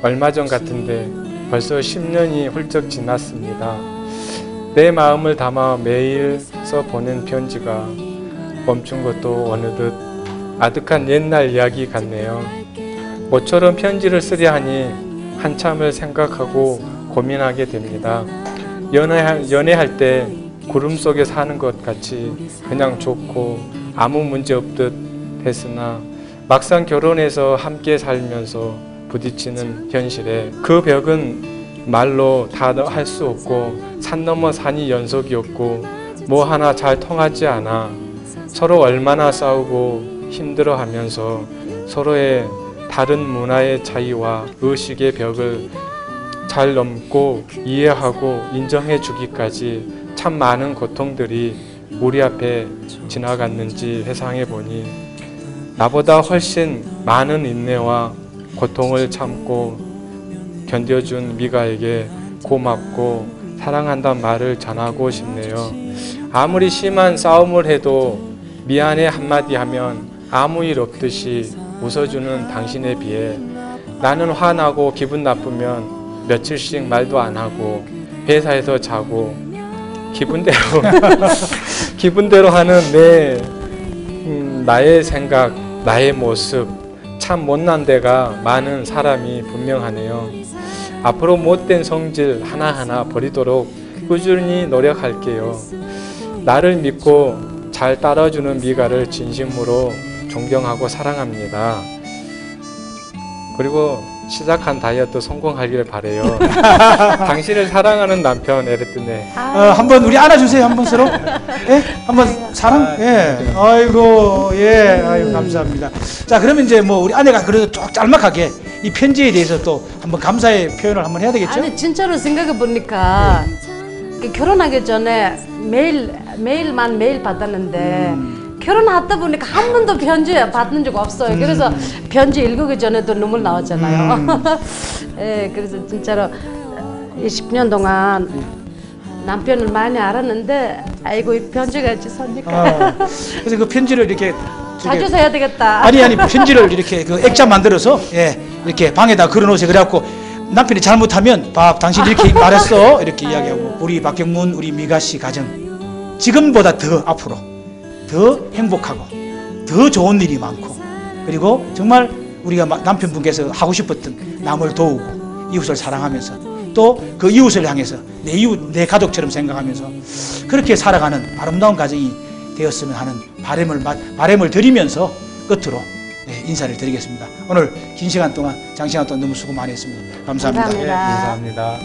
C: 얼마 전 같은데 벌써 10년이 훌쩍 지났습니다. 내 마음을 담아 매일 써 보낸 편지가 멈춘 것도 어느덧 아득한 옛날 이야기 같네요. 모처럼 편지를 쓰려 하니 한참을 생각하고 고민하게 됩니다. 연애할 때 구름 속에 사는 것 같이 그냥 좋고 아무 문제 없듯 했으나 막상 결혼해서 함께 살면서 부딪히는 현실에 그 벽은 말로 다 할 수 없고 산 넘어 산이 연속이 없고 뭐 하나 잘 통하지 않아 서로 얼마나 싸우고 힘들어하면서 서로의 다른 문화의 차이와 의식의 벽을 잘 넘고 이해하고 인정해 주기까지 참 많은 고통들이 우리 앞에 지나갔는지 회상해 보니 나보다 훨씬 많은 인내와 고통을 참고 견뎌준 미가에게 고맙고 사랑한다는 말을 전하고 싶네요. 아무리 심한 싸움을 해도 미안해 한마디 하면 아무 일 없듯이 웃어주는 당신에 비해 나는 화나고 기분 나쁘면 며칠씩 말도 안 하고 회사에서 자고 기분대로 하는 나의 생각, 나의 모습 참 못난 데가 많은 사람이 분명하네요. 앞으로 못된 성질 하나하나 버리도록 꾸준히 노력할게요. 나를 믿고 잘 따라주는 미가를 진심으로 존경하고 사랑합니다. 그리고 시작한 다이어트 성공하기를 바래요. 당신을 사랑하는 남편 에르뜨네.
G: 한번 우리 안아주세요. 한번 서로. 예? 한번 사랑. 예. 아이고 아이고 감사합니다. 자, 그러면 이제 뭐 우리 아내가 그래도 쭉 짤막하게 이 편지에 대해서 또 한번 감사의 표현을 한번 해야 되겠죠?
D: 아니 진짜로 생각해 보니까 결혼하기 전에 메일만 매일 받았는데. 결혼하다 보니까 한 번도 편지 받는 적 없어요. 그래서 편지 읽기 전에도 눈물 나왔잖아요. 예, 그래서 진짜로 20년 동안 남편을 많이 알았는데 아이고 이 편지가 있지 섭니까?
G: 그래서 그 편지를 이렇게
D: 자주 써야 되겠다.
G: 아니 편지를 이렇게 그 액자 만들어서 예 이렇게 방에다 걸어놓으세요. 그래갖고 남편이 잘못하면 당신 이렇게 말했어 이렇게 이야기하고 우리 박경문 우리 미가 씨 가정 지금보다 더 앞으로 더 행복하고 더 좋은 일이 많고 그리고 정말 우리가 남편분께서 하고 싶었던 남을 도우고 이웃을 사랑하면서 또 그 이웃을 향해서 내 이웃 내 가족처럼 생각하면서 그렇게 살아가는 아름다운 가정이 되었으면 하는 바람을 드리면서 끝으로 인사를 드리겠습니다. 오늘 긴 시간 동안 장시간 동안 너무 수고 많이 했습니다. 감사합니다.
C: 감사합니다.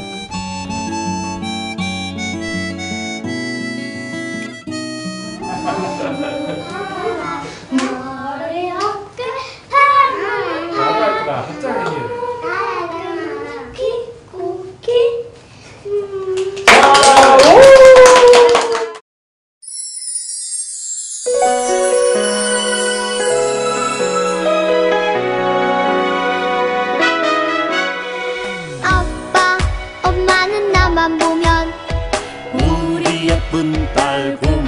L: 아빠, 엄마는 나만 보면
B: 우리 예쁜 딸 고마워